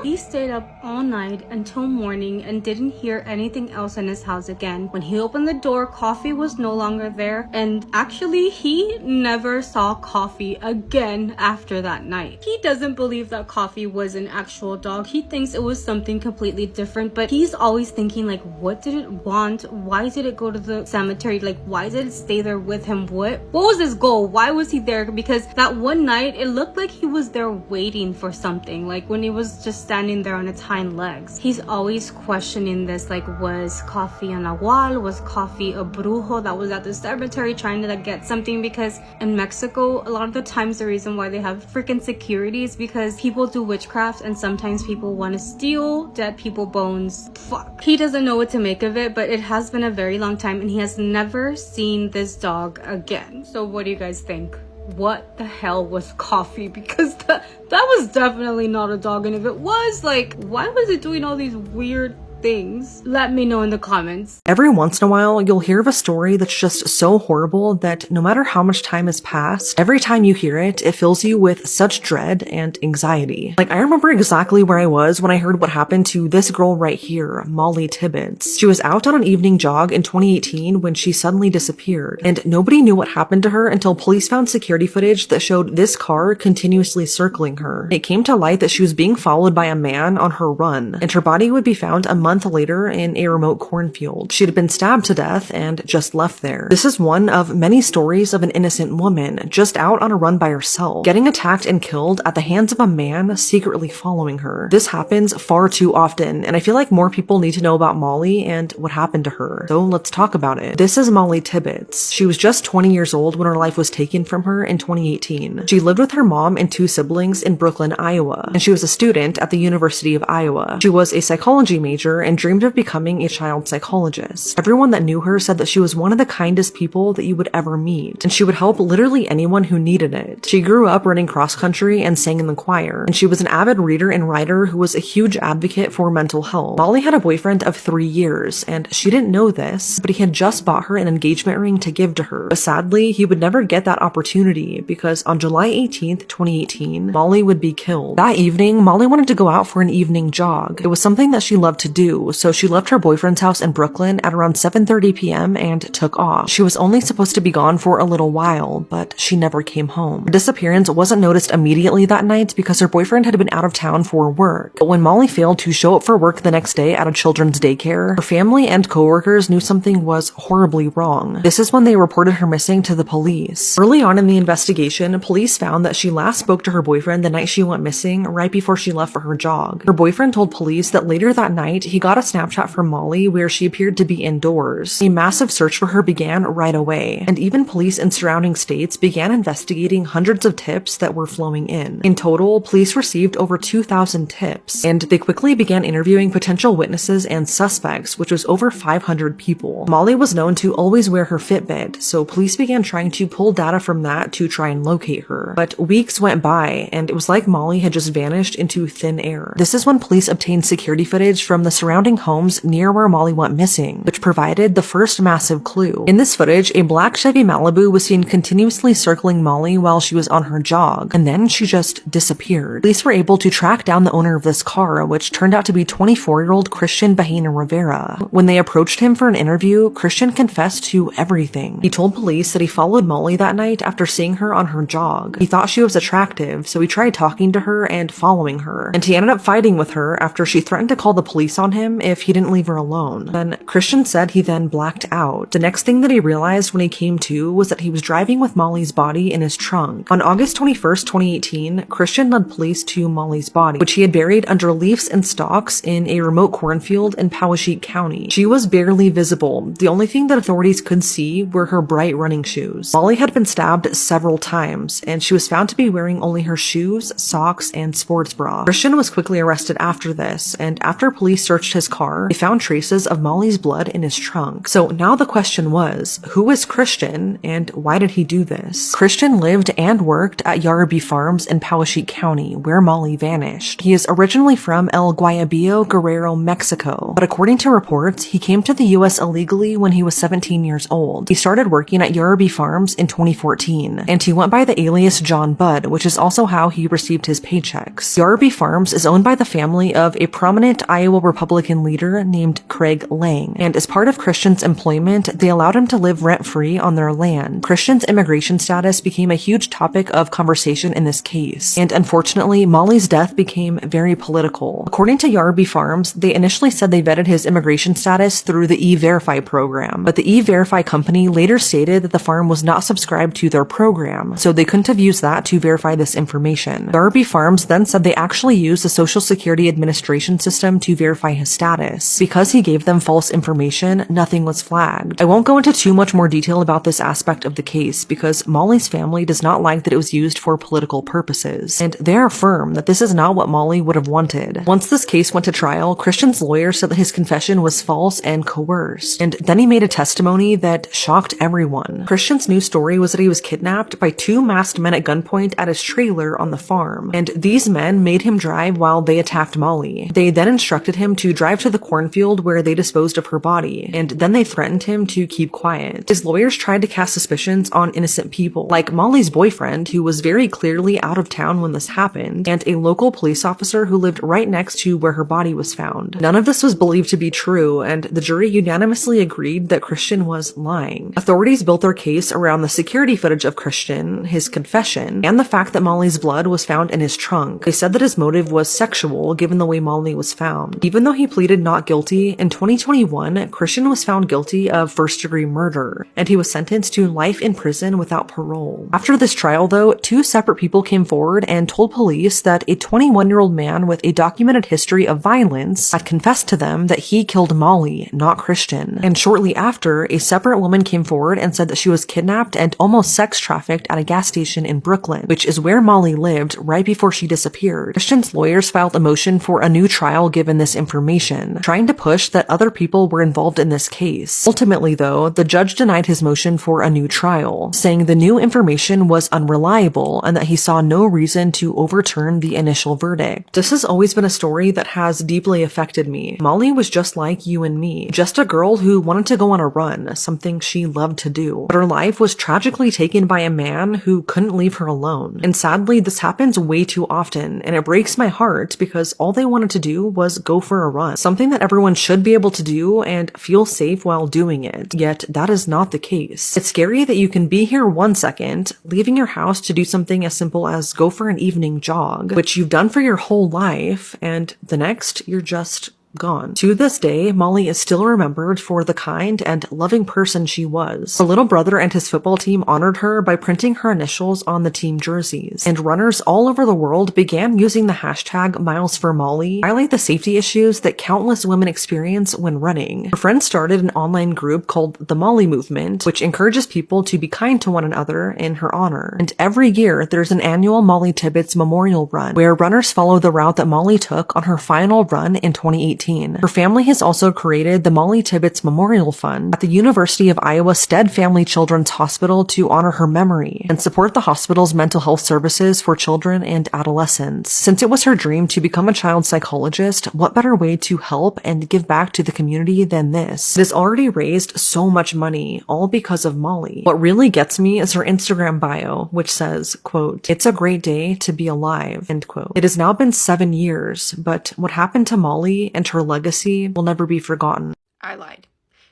He stayed up all night until morning and didn't hear anything else in his house again. When he opened the door, Coffee was no longer there, and actually he never saw Coffee again after that night. He doesn't believe that Coffee was an actual dog. He thinks it was something completely different, but he's always thinking like, what did it want? Why did it go to the cemetery? Like, why did it stay there with him? What was his goal? Why was he there? Because that one night it looked like he was there waiting for something, like when he was just standing there on its hind legs. He's always questioning this, like, was Coffee a nahual? Was Coffee a brujo that was at the cemetery trying to like get something? Because in Mexico, a lot of the times the reason why they have freaking security is because people do witchcraft, and sometimes people want to steal dead people bones. Fuck. He doesn't know what to make of it, but it has been a very long time and he has never seen this dog again. So what do you guys think? What the hell was Coffee? Because that was definitely not a dog, and if it was, like, why was it doing all these weird things? Let me know in the comments. Every once in a while, you'll hear of a story that's just so horrible that no matter how much time has passed, every time you hear it, it fills you with such dread and anxiety. Like, I remember exactly where I was when I heard what happened to this girl right here, Molly Tibbetts. She was out on an evening jog in 2018 when she suddenly disappeared, and nobody knew what happened to her until police found security footage that showed this car continuously circling her. It came to light that she was being followed by a man on her run, and her body would be found a month later in a remote cornfield. She had been stabbed to death and just left there. This is one of many stories of an innocent woman just out on a run by herself, getting attacked and killed at the hands of a man secretly following her. This happens far too often, and I feel like more people need to know about Molly and what happened to her. So let's talk about it. This is Molly Tibbetts. She was just 20 years old when her life was taken from her in 2018. She lived with her mom and two siblings in Brooklyn, Iowa, and she was a student at the University of Iowa. She was a psychology major and dreamed of becoming a child psychologist. Everyone that knew her said that she was one of the kindest people that you would ever meet, and she would help literally anyone who needed it. She grew up running cross country and sang in the choir, and she was an avid reader and writer who was a huge advocate for mental health. Molly had a boyfriend of 3 years, and she didn't know this, but he had just bought her an engagement ring to give to her. But sadly, he would never get that opportunity because on July 18th, 2018, Molly would be killed. That evening, Molly wanted to go out for an evening jog. It was something that she loved to do, so she left her boyfriend's house in Brooklyn at around 7:30 p.m. and took off. She was only supposed to be gone for a little while, but she never came home. Her disappearance wasn't noticed immediately that night because her boyfriend had been out of town for work. But when Molly failed to show up for work the next day at a children's daycare, her family and coworkers knew something was horribly wrong. This is when they reported her missing to the police. Early on in the investigation, police found that she last spoke to her boyfriend the night she went missing, right before she left for her jog. Her boyfriend told police that later that night, he got a Snapchat from Molly where she appeared to be indoors. A massive search for her began right away, and even police in surrounding states began investigating hundreds of tips that were flowing in. In total, police received over 2,000 tips, and they quickly began interviewing potential witnesses and suspects, which was over 500 people. Molly was known to always wear her Fitbit, so police began trying to pull data from that to try and locate her. But weeks went by, and it was like Molly had just vanished into thin air. This is when police obtained security footage from the surrounding homes near where Molly went missing, which provided the first massive clue. In this footage, a black Chevy Malibu was seen continuously circling Molly while she was on her jog, and then she just disappeared. Police were able to track down the owner of this car, which turned out to be 24-year-old Christian Bahena Rivera. When they approached him for an interview, Christian confessed to everything. He told police that he followed Molly that night after seeing her on her jog. He thought she was attractive, so he tried talking to her and following her, and he ended up fighting with her after she threatened to call the police on him if he didn't leave her alone. Then Christian said he then blacked out. The next thing that he realized when he came to was that he was driving with Molly's body in his trunk. On August 21st, 2018, Christian led police to Molly's body, which he had buried under leaves and stalks in a remote cornfield in Poweshiek County. She was barely visible. The only thing that authorities could see were her bright running shoes. Molly had been stabbed several times, and she was found to be wearing only her shoes, socks, and sports bra. Christian was quickly arrested after this, and after police searched searched his car, they found traces of Molly's blood in his trunk. So now the question was, who is Christian and why did he do this? Christian lived and worked at Yarrabee Farms in Poweshiek County, where Molly vanished. He is originally from El Guayabillo, Guerrero, Mexico, but according to reports, he came to the US illegally when he was 17 years old. He started working at Yarrabee Farms in 2014, and he went by the alias John Budd, which is also how he received his paychecks. Yarrabee Farms is owned by the family of a prominent Iowa Republican leader named Craig Lang, and as part of Christian's employment, they allowed him to live rent-free on their land. Christian's immigration status became a huge topic of conversation in this case, and unfortunately, Molly's death became very political. According to Yarrabee Farms, they initially said they vetted his immigration status through the E-Verify program, but the E-Verify company later stated that the farm was not subscribed to their program, so they couldn't have used that to verify this information. Yarrabee Farms then said they actually used the Social Security Administration system to verify his status. Because he gave them false information, nothing was flagged. I won't go into too much more detail about this aspect of the case because Molly's family does not like that it was used for political purposes, and they are firm that this is not what Molly would have wanted. Once this case went to trial, Christian's lawyer said that his confession was false and coerced, and then he made a testimony that shocked everyone. Christian's new story was that he was kidnapped by two masked men at gunpoint at his trailer on the farm, and these men made him drive while they attacked Molly. They then instructed him to drive to the cornfield where they disposed of her body, and then they threatened him to keep quiet. His lawyers tried to cast suspicions on innocent people, like Molly's boyfriend, who was very clearly out of town when this happened, and a local police officer who lived right next to where her body was found. None of this was believed to be true, and the jury unanimously agreed that Christian was lying. Authorities built their case around the security footage of Christian, his confession, and the fact that Molly's blood was found in his trunk. They said that his motive was sexual, given the way Molly was found. Even though he pleaded not guilty, in 2021, Christian was found guilty of first-degree murder, and he was sentenced to life in prison without parole. After this trial, though, two separate people came forward and told police that a 21-year-old man with a documented history of violence had confessed to them that he killed Molly, not Christian. And shortly after, a separate woman came forward and said that she was kidnapped and almost sex trafficked at a gas station in Brooklyn, which is where Molly lived right before she disappeared. Christian's lawyers filed a motion for a new trial given this information, trying to push that other people were involved in this case. Ultimately, though, the judge denied his motion for a new trial, saying the new information was unreliable and that he saw no reason to overturn the initial verdict. This has always been a story that has deeply affected me. Molly was just like you and me, just a girl who wanted to go on a run, something she loved to do. But her life was tragically taken by a man who couldn't leave her alone. And sadly, this happens way too often, and it breaks my heart because all they wanted to do was go for a run, something that everyone should be able to do and feel safe while doing it. Yet that is not the case. It's scary that you can be here 1 second, leaving your house to do something as simple as go for an evening jog, which you've done for your whole life, and the next you're just gone. To this day, Molly is still remembered for the kind and loving person she was. Her little brother and his football team honored her by printing her initials on the team jerseys, and runners all over the world began using the hashtag #MilesForMolly to highlight the safety issues that countless women experience when running. Her friends started an online group called the Molly Movement, which encourages people to be kind to one another in her honor. And every year, there's an annual Molly Tibbetts Memorial Run, where runners follow the route that Molly took on her final run in 2018. Her family has also created the Molly Tibbetts Memorial Fund at the University of Iowa Stead Family Children's Hospital to honor her memory and support the hospital's mental health services for children and adolescents. Since it was her dream to become a child psychologist, what better way to help and give back to the community than this? It has already raised so much money, all because of Molly. What really gets me is her Instagram bio, which says, quote, "It's a great day to be alive," end quote. It has now been 7 years, but what happened to Molly and her legacy will never be forgotten. I lied.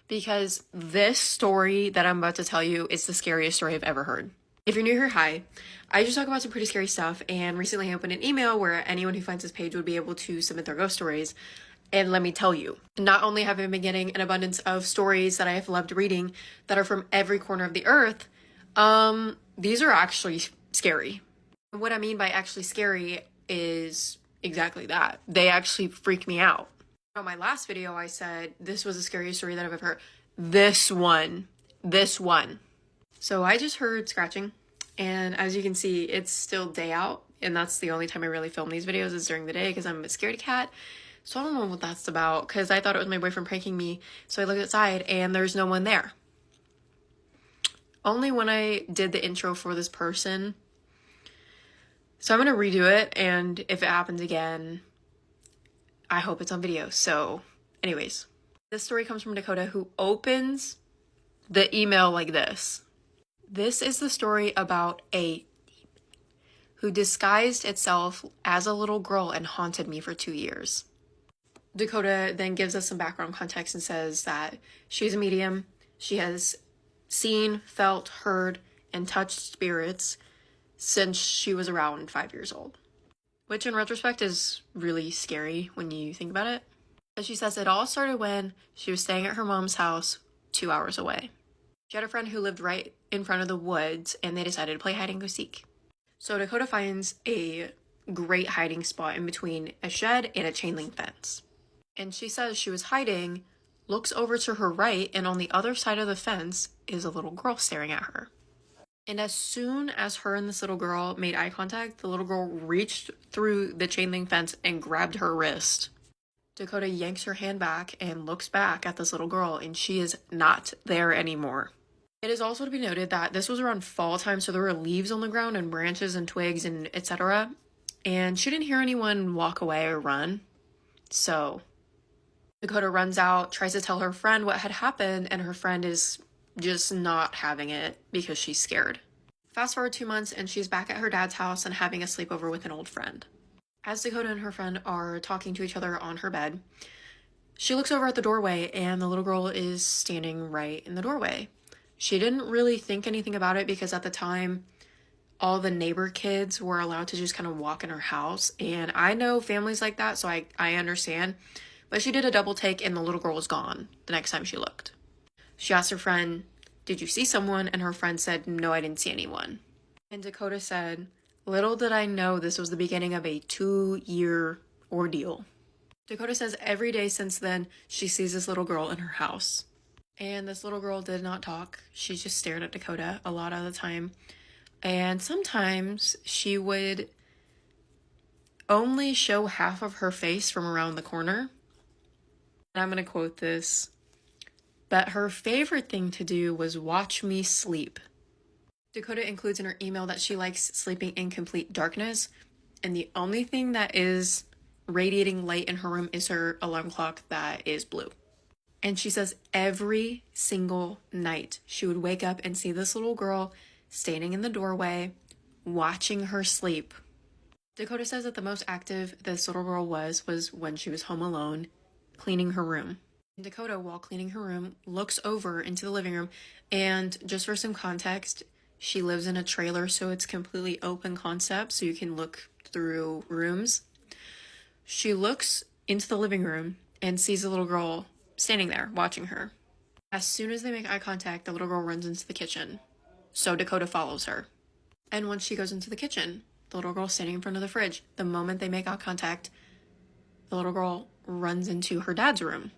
Because this story that I'm about to tell you is the scariest story I've ever heard. If you're new here, hi. I just talk about some pretty scary stuff, and recently I opened an email where anyone who finds this page would be able to submit their ghost stories. And let me tell you, not only have I been getting an abundance of stories that I have loved reading that are from every corner of the earth, these are actually scary. What I mean by actually scary is exactly that. They actually freak me out. On my last video, I said this was the scariest story that I've ever heard. This one. So I just heard scratching, and as you can see, it's still day out, and that's the only time I really film these videos is during the day because I'm a scaredy cat. So I don't know what that's about, because I thought it was my boyfriend pranking me. So I looked outside and there's no one there. Only when I did the intro for this person. So I'm going to redo it, and if it happens again, I hope it's on video. So anyways, this story comes from Dakota, who opens the email like this. This is the story about a who disguised itself as a little girl and haunted me for 2 years. Dakota then gives us some background context and says that she's a medium. She has seen, felt, heard, and touched spirits since she was around 5 years old. Which in retrospect is really scary when you think about it. But she says it all started when she was staying at her mom's house 2 hours away. She had a friend who lived right in front of the woods, and they decided to play hide and go seek. So Dakota finds a great hiding spot in between a shed and a chain link fence. And she says she was hiding, looks over to her right, and on the other side of the fence is a little girl staring at her. And as soon as her and this little girl made eye contact, the little girl reached through the chain link fence and grabbed her wrist. Dakota yanks her hand back and looks back at this little girl, and she is not there anymore. It is also to be noted that this was around fall time, so there were leaves on the ground and branches and twigs and etc. And she didn't hear anyone walk away or run. So Dakota runs out, tries to tell her friend what had happened, and her friend is just not having it because she's scared. Fast forward 2 months, and she's back at her dad's house and having a sleepover with an old friend. As Dakota and her friend are talking to each other on her bed, she looks over at the doorway, and the little girl is standing right in the doorway. She didn't really think anything about it because at the time, all the neighbor kids were allowed to just kind of walk in her house. And I know families like that, so I understand. But she did a double take, and the little girl was gone the next time she looked. She asked her friend, "Did you see someone?" And her friend said, "No, I didn't see anyone." And Dakota said, "Little did I know this was the beginning of a 2-year ordeal." Dakota says every day since then, she sees this little girl in her house. And this little girl did not talk. She just stared at Dakota a lot of the time. And sometimes she would only show half of her face from around the corner. And I'm going to quote this. But her favorite thing to do was watch me sleep. Dakota includes in her email that she likes sleeping in complete darkness. And the only thing that is radiating light in her room is her alarm clock that is blue. And she says every single night she would wake up and see this little girl standing in the doorway, watching her sleep. Dakota says that the most active this little girl was when she was home alone, cleaning her room. And Dakota, while cleaning her room, looks over into the living room, and just for some context, she lives in a trailer, so it's completely open concept, so you can look through rooms. She looks into the living room and sees a little girl standing there watching her. As soon as they make eye contact, the little girl runs into the kitchen. So Dakota follows her. And once she goes into the kitchen, the little girl standing in front of the fridge. The moment they make eye contact, the little girl runs into her dad's room.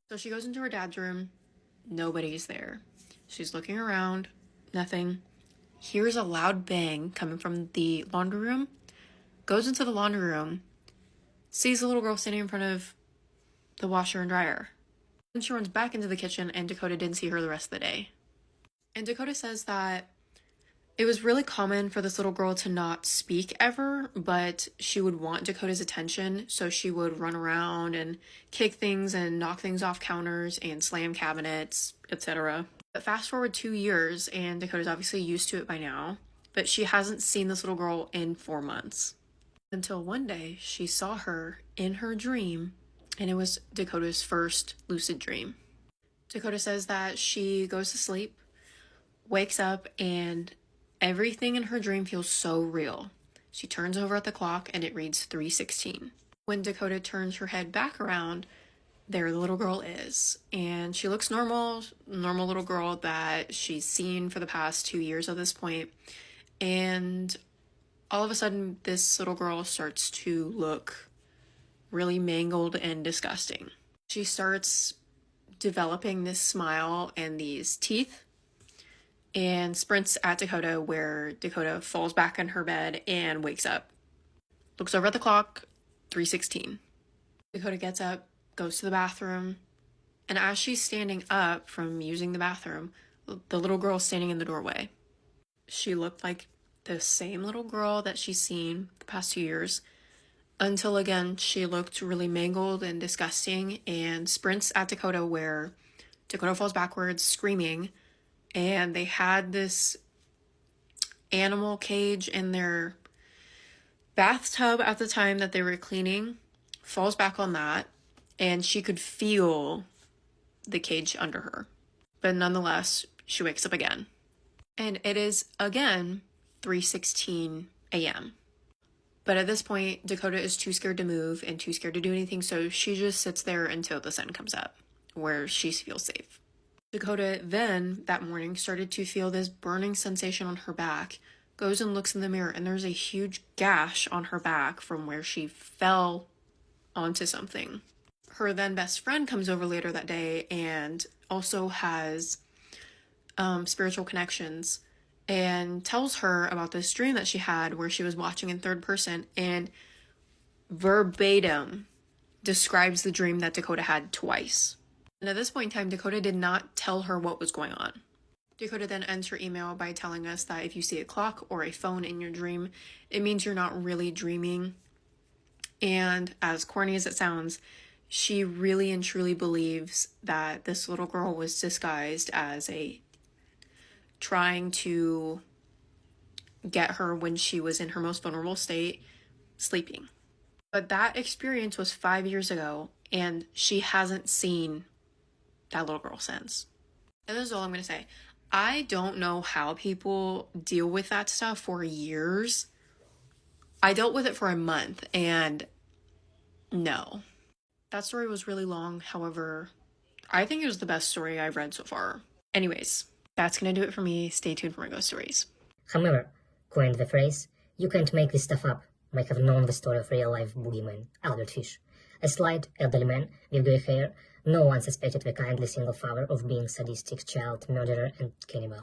So she goes into her dad's room. Nobody's there. She's looking around. Nothing. Hears a loud bang coming from the laundry room. Goes into the laundry room. Sees the little girl standing in front of the washer and dryer. Then she runs back into the kitchen, and Dakota didn't see her the rest of the day. And Dakota says that it was really common for this little girl to not speak ever, but she would want Dakota's attention, so she would run around and kick things and knock things off counters and slam cabinets, etc. But fast forward 2 years, and Dakota's obviously used to it by now, but she hasn't seen this little girl in 4 months. Until one day, she saw her in her dream, and it was Dakota's first lucid dream. Dakota says that she goes to sleep, wakes up, and everything in her dream feels so real. She turns over at the clock, and it reads 3:16. When Dakota turns her head back around, there the little girl is. And she looks normal little girl that she's seen for the past 2 years at this point. And all of a sudden, this little girl starts to look really mangled and disgusting. She starts developing this smile and these teeth and sprints at Dakota, where Dakota falls back in her bed and wakes up. Looks over at the clock, 3:16. Dakota gets up, goes to the bathroom, and as she's standing up from using the bathroom, the little girl's standing in the doorway. She looked like the same little girl that she's seen the past 2 years, until again, she looked really mangled and disgusting and sprints at Dakota, where Dakota falls backwards screaming, and they had this animal cage in their bathtub at the time that they were cleaning, falls back on that, and she could feel the cage under her. But nonetheless, she wakes up again. And it is again 3:16 a.m. But at this point, Dakota is too scared to move and too scared to do anything, so she just sits there until the sun comes up, where she feels safe. Dakota then, that morning, started to feel this burning sensation on her back, goes and looks in the mirror, and there's a huge gash on her back from where she fell onto something. Her then best friend comes over later that day and also has spiritual connections, and tells her about this dream that she had where she was watching in third person and verbatim describes the dream that Dakota had twice. And at this point in time, Dakota did not tell her what was going on. Dakota then ends her email by telling us that if you see a clock or a phone in your dream, it means you're not really dreaming. And as corny as it sounds, she really and truly believes that this little girl was disguised as trying to get her when she was in her most vulnerable state, sleeping. But that experience was 5 years ago, and she hasn't seen that little girl since. And this is all I'm going to say. I don't know how people deal with that stuff for years. I dealt with it for a month, and no. That story was really long. However, I think it was the best story I've read so far. Anyways, that's going to do it for me. Stay tuned for my ghost stories. Hammer coined the phrase, "You can't make this stuff up," might have known the story of real-life boogeyman, Albert Fish. A slight, elderly man with grey hair, no one suspected the kindly single father of being sadistic child murderer and cannibal.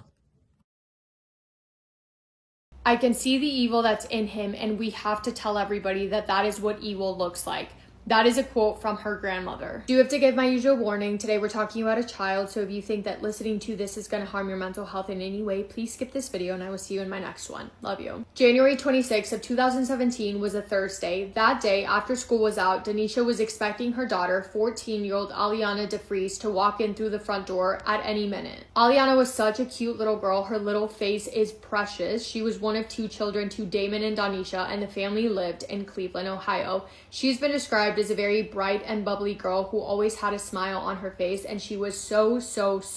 I can see the evil that's in him, and we have to tell everybody that that is what evil looks like. That is a quote from her grandmother. Do have to give my usual warning. Today we're talking about a child, so if you think that listening to this is going to harm your mental health in any way, please skip this video and I will see you in my next one. Love you. January 26th of 2017 was a Thursday. That day, after school was out, Denisha was expecting her daughter, 14-year-old Aliana DeFries, to walk in through the front door at any minute. Aliana was such a cute little girl. Her little face is precious. She was one of 2 children to Damon and Donisha, and the family lived in Cleveland, Ohio. She's been described as a very bright and bubbly girl who always had a smile on her face, and she was so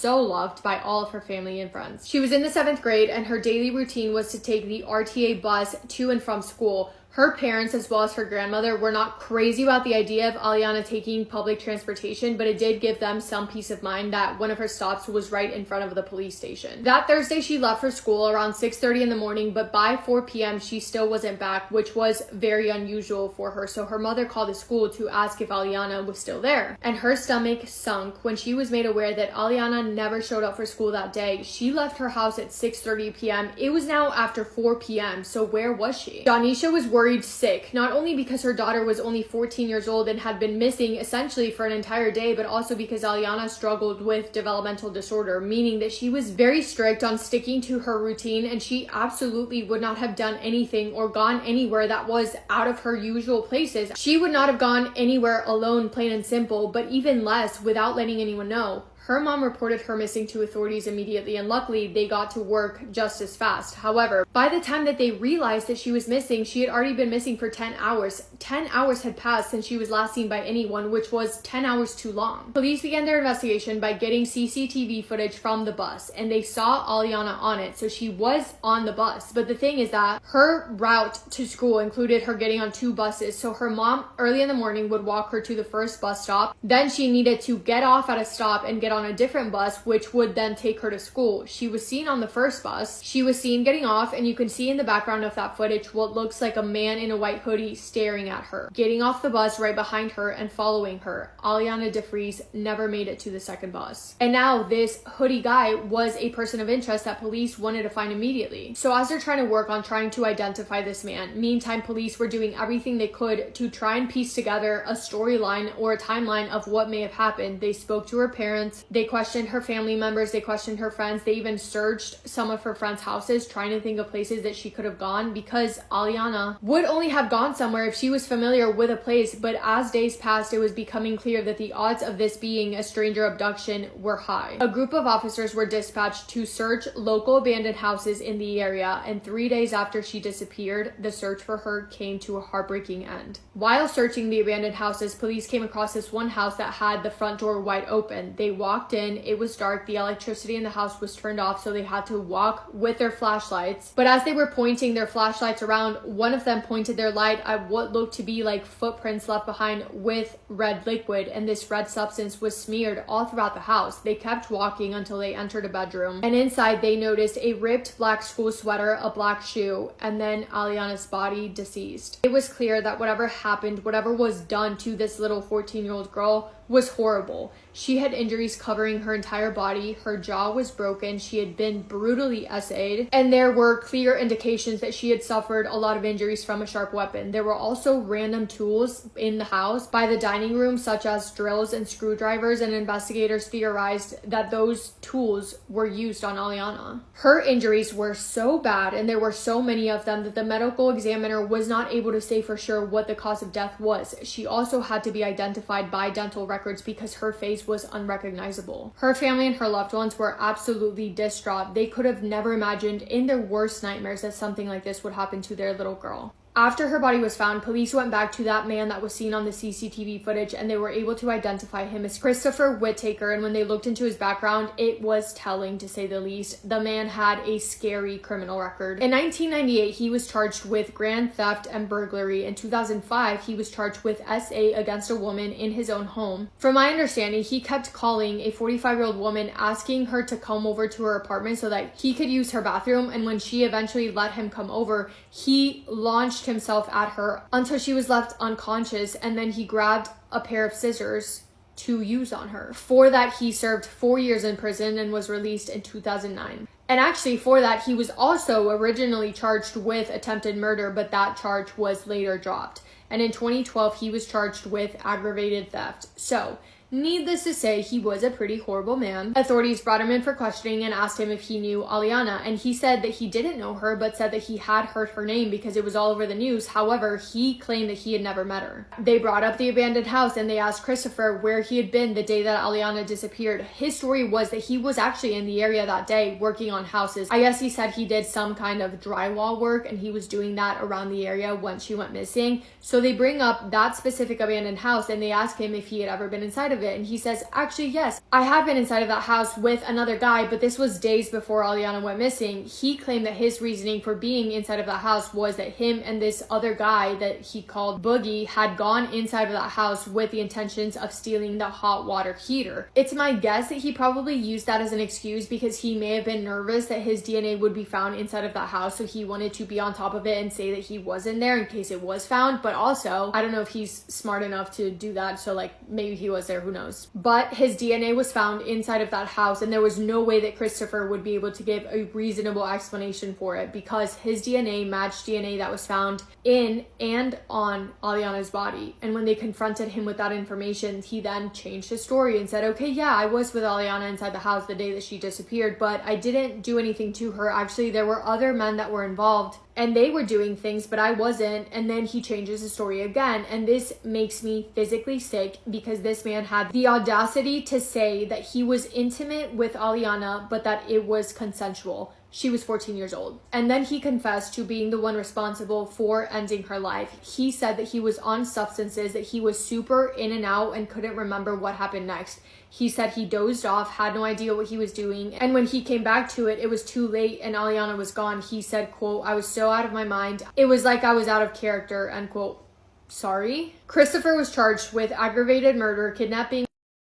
loved by all of her family and friends. She was in the 7th grade, and her daily routine was to take the RTA bus to and from school. Her parents, as well as her grandmother, were not crazy about the idea of Aliana taking public transportation, but it did give them some peace of mind that one of her stops was right in front of the police station. That Thursday, she left for school around 6:30 in the morning, but by 4 p.m. she still wasn't back, which was very unusual for her. So her mother called the school to ask if Aliana was still there. And her stomach sunk when she was made aware that Aliana never showed up for school that day. She left her house at 6:30 p.m. It was now after 4 p.m. So where was she? Donisha was worried sick, not only because her daughter was only 14 years old and had been missing essentially for an entire day, but also because Aliana struggled with developmental disorder, meaning that she was very strict on sticking to her routine, and she absolutely would not have done anything or gone anywhere that was out of her usual places. She would not have gone anywhere alone, plain and simple, but even less without letting anyone know. Her mom reported her missing to authorities immediately, and luckily they got to work just as fast. However, by the time that they realized that she was missing, she had already been missing for 10 hours. 10 hours had passed since she was last seen by anyone, which was 10 hours too long. Police began their investigation by getting CCTV footage from the bus, and they saw Aliana on it, so she was on the bus. But the thing is that her route to school included her getting on 2 buses, so her mom early in the morning would walk her to the first bus stop. Then she needed to get off at a stop and get on on a different bus, which would then take her to school. She was seen on the first bus. She was seen getting off, and you can see in the background of that footage what looks like a man in a white hoodie staring at her, getting off the bus right behind her and following her. Aliana DeFries never made it to the second bus. And now this hoodie guy was a person of interest that police wanted to find immediately. So as they're trying to work on trying to identify this man, meantime, police were doing everything they could to try and piece together a storyline or a timeline of what may have happened. They spoke to her parents, they questioned her family members, they questioned her friends, they even searched some of her friends' houses trying to think of places that she could have gone, because Aliana would only have gone somewhere if she was familiar with a place. But as days passed, it was becoming clear that the odds of this being a stranger abduction were high. A group of officers were dispatched to search local abandoned houses in the area, and 3 days after she disappeared, the search for her came to a heartbreaking end. While searching the abandoned houses, police came across this one house that had the front door wide open. They walked in, it was dark, the electricity in the house was turned off, so they had to walk with their flashlights. But as they were pointing their flashlights around, one of them pointed their light at what looked to be like footprints left behind with red liquid, and this red substance was smeared all throughout the house. They kept walking until they entered a bedroom, and inside they noticed a ripped black school sweater, a black shoe, and then Aliana's body deceased. It was clear that whatever happened, whatever was done to this little 14-year-old girl, was horrible. She had injuries covering her entire body, her jaw was broken, she had been brutally essayed, and there were clear indications that she had suffered a lot of injuries from a sharp weapon. There were also random tools in the house by the dining room, such as drills and screwdrivers, and investigators theorized that those tools were used on Aliana. Her injuries were so bad, and there were so many of them, that the medical examiner was not able to say for sure what the cause of death was. She also had to be identified by dental records because her face was unrecognizable. Her family and her loved ones were absolutely distraught. They could have never imagined in their worst nightmares that something like this would happen to their little girl. After her body was found, police went back to that man that was seen on the CCTV footage, and they were able to identify him as Christopher Whittaker. And when they looked into his background, it was telling, to say the least. The man had a scary criminal record. In 1998, he was charged with grand theft and burglary. In 2005, he was charged with SA against a woman in his own home. From my understanding, he kept calling a 45-year-old woman, asking her to come over to her apartment so that he could use her bathroom. And when she eventually let him come over, he launched himself at her until she was left unconscious, and then he grabbed a pair of scissors to use on her. For that, he served 4 years in prison and was released in 2009. And actually, for that, he was also originally charged with attempted murder, but that charge was later dropped. And in 2012, he was charged with aggravated theft. So, needless to say, he was a pretty horrible man. Authorities brought him in for questioning and asked him if he knew Aliana, and he said that he didn't know her, but said that he had heard her name because it was all over the news. However, he claimed that he had never met her. They brought up the abandoned house, and they asked Christopher where he had been the day that Aliana disappeared. His story was that he was actually in the area that day working on houses. I guess he said he did some kind of drywall work, and he was doing that around the area when she went missing. So they bring up that specific abandoned house, and they ask him if he had ever been inside of it, and he says, actually, yes, I have been inside of that house with another guy, but this was days before Aliana went missing. He claimed that his reasoning for being inside of that house was that him and this other guy that he called Boogie had gone inside of that house with the intentions of stealing the hot water heater. It's my guess that he probably used that as an excuse because he may have been nervous that his DNA would be found inside of that house, so he wanted to be on top of it and say that he was in there in case it was found. But also, I don't know if he's smart enough to do that, so like maybe he was there, who knows. But his DNA was found inside of that house, and there was no way that Christopher would be able to give a reasonable explanation for it because his DNA matched DNA that was found in and on Aliana's body. And when they confronted him with that information, he then changed his story and said, okay, yeah, I was with Aliana inside the house the day that she disappeared, but I didn't do anything to her. Actually, there were other men that were involved and they were doing things, but I wasn't. And then he changes his story again. And this makes me physically sick because this man had the audacity to say that he was intimate with Aliana, but that it was consensual. She was 14 years old. And then he confessed to being the one responsible for ending her life. He said that he was on substances, that he was super in and out and couldn't remember what happened next. He said he dozed off, had no idea what he was doing. And when he came back to it, it was too late and Aliana was gone. He said, quote, I was so out of my mind. It was like I was out of character, end quote. Sorry. Christopher was charged with aggravated murder, kidnapping,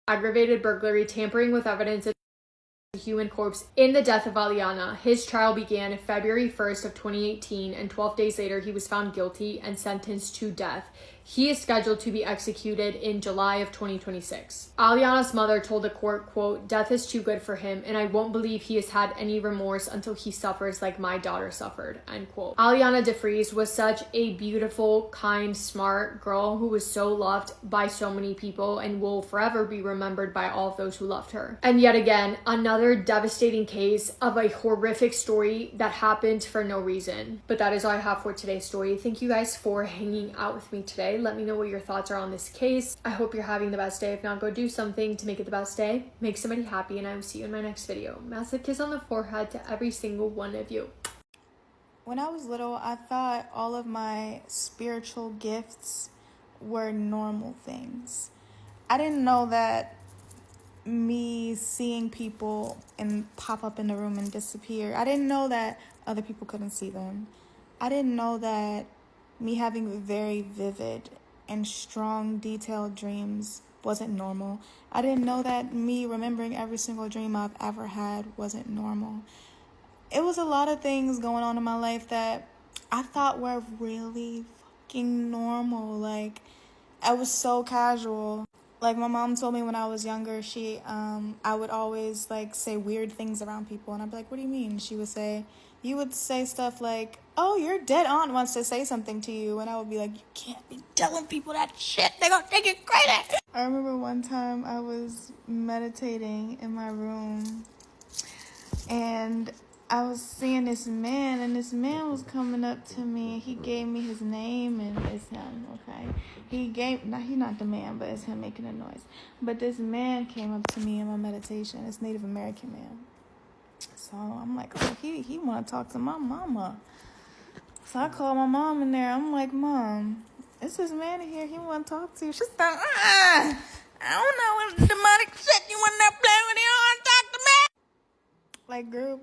aggravated burglary, tampering with evidence, a human corpse in the death of Aliana. His trial began February 1st of 2018, and 12 days later he was found guilty and sentenced to death. He is scheduled to be executed in July of 2026. Aliana's mother told the court, quote, "Death is too good for him, and I won't believe he has had any remorse until he suffers like my daughter suffered," end quote. Aliana DeFries was such a beautiful, kind, smart girl who was so loved by so many people and will forever be remembered by all of those who loved her. And yet again, another devastating case of a horrific story that happened for no reason. But that is all I have for today's story. Thank you guys for hanging out with me today. Let me know what your thoughts are on this case. I hope you're having the best day. If not, go do something to make it the best day. Make somebody happy, and I will see you in my next video. Massive kiss on the forehead to every single one of you. When I was little, I thought all of my spiritual gifts were normal things. I didn't know that me seeing people and pop up in the room and disappear, I didn't know that other people couldn't see them. I didn't know that me having very vivid and strong, detailed dreams wasn't normal. I didn't know that me remembering every single dream I've ever had wasn't normal. It was a lot of things going on in my life that I thought were really fucking normal. Like, I was so casual. Like, my mom told me when I was younger, I would always, like, say weird things around people. And I'd be like, what do you mean? She would say, you would say stuff like, oh, your dead aunt wants to say something to you. And I would be like, you can't be telling people that shit. They're gonna think you're crazy. I remember one time I was meditating in my room. And I was seeing this man, and this man was coming up to me. He gave me his name, and it's him, okay? He's not the man, but it's him making a noise. But this man came up to me in my meditation, this Native American man. So I'm like, oh, he want to talk to my mama. So I called my mom in there. I'm like, Mom, it's this man in here. He want to talk to you. She's like, I don't know what demonic shit you want to play with. You want to talk to me? Like, girl,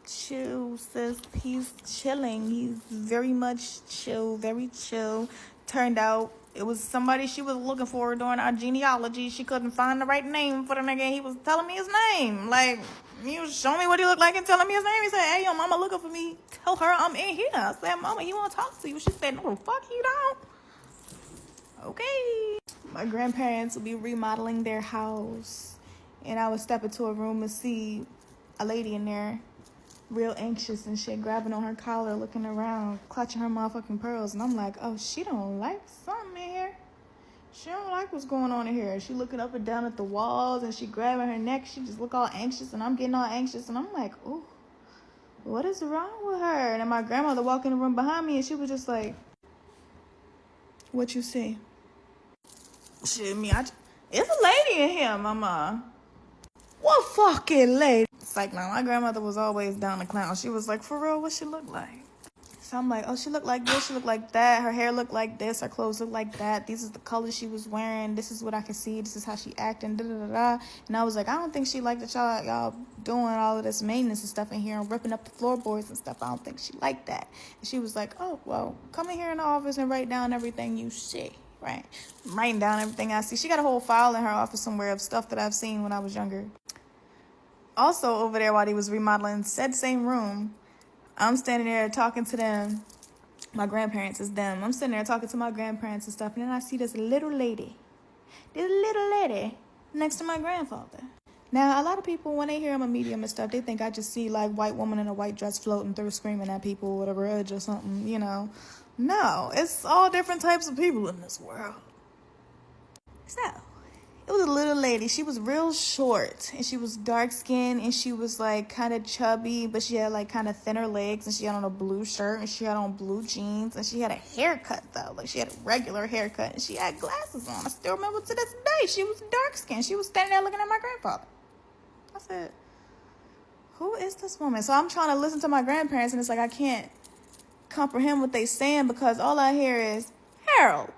chill, sis. He's chilling. He's very much chill, very chill. Turned out it was somebody she was looking for during our genealogy. She couldn't find the right name for the nigga. He was telling me his name. Like, he was showing me what he looked like and telling me his name. He said, hey, your mama looking for me. Tell her I'm in here. I said, Mama, he want to talk to you. She said, no, the fuck you don't. Okay. My grandparents would be remodeling their house, and I would step into a room and see a lady in there, real anxious and shit, grabbing on her collar, looking around, clutching her motherfucking pearls. And I'm like, oh, she don't like something in here. She don't like what's going on in here. She looking up and down at the walls, and she grabbing her neck. She just look all anxious, and I'm getting all anxious. And I'm like, oh, what is wrong with her? And then my grandmother walked in the room behind me, and she was just like, what you see? Shit, it's a lady in here, Mama. What fucking lady? It's like, now, my grandmother was always down to clown. She was like, for real, what she look like? So I'm like, oh, she looked like this, she looked like that. Her hair looked like this, her clothes looked like that. These is the colors she was wearing. This is what I can see. This is how she acting, da-da-da-da. And I was like, I don't think she liked that y'all doing all of this maintenance and stuff in here and ripping up the floorboards and stuff. I don't think she liked that. And she was like, oh, well, come in here in the office and write down everything you see. Right? I'm writing down everything I see. She got a whole file in her office somewhere of stuff that I've seen when I was younger. Also, over there while he was remodeling said same room, I'm standing there talking to them. My grandparents is them. I'm sitting there talking to my grandparents and stuff, and then I see this little lady next to my grandfather. Now, a lot of people, when they hear I'm a medium and stuff, they think I just see, like, white woman in a white dress floating through screaming at people with a grudge or something, you know. No, it's all different types of people in this world. So, it was a little lady. She was real short, and she was dark-skinned, and she was, like, kind of chubby, but she had, like, kind of thinner legs, and she had on a blue shirt, and she had on blue jeans, and she had a haircut, though. Like, she had a regular haircut, and she had glasses on. I still remember to this day. She was dark-skinned. She was standing there looking at my grandfather. I said, who is this woman? So I'm trying to listen to my grandparents, and it's like I can't comprehend what they saying because all I hear is, Harold.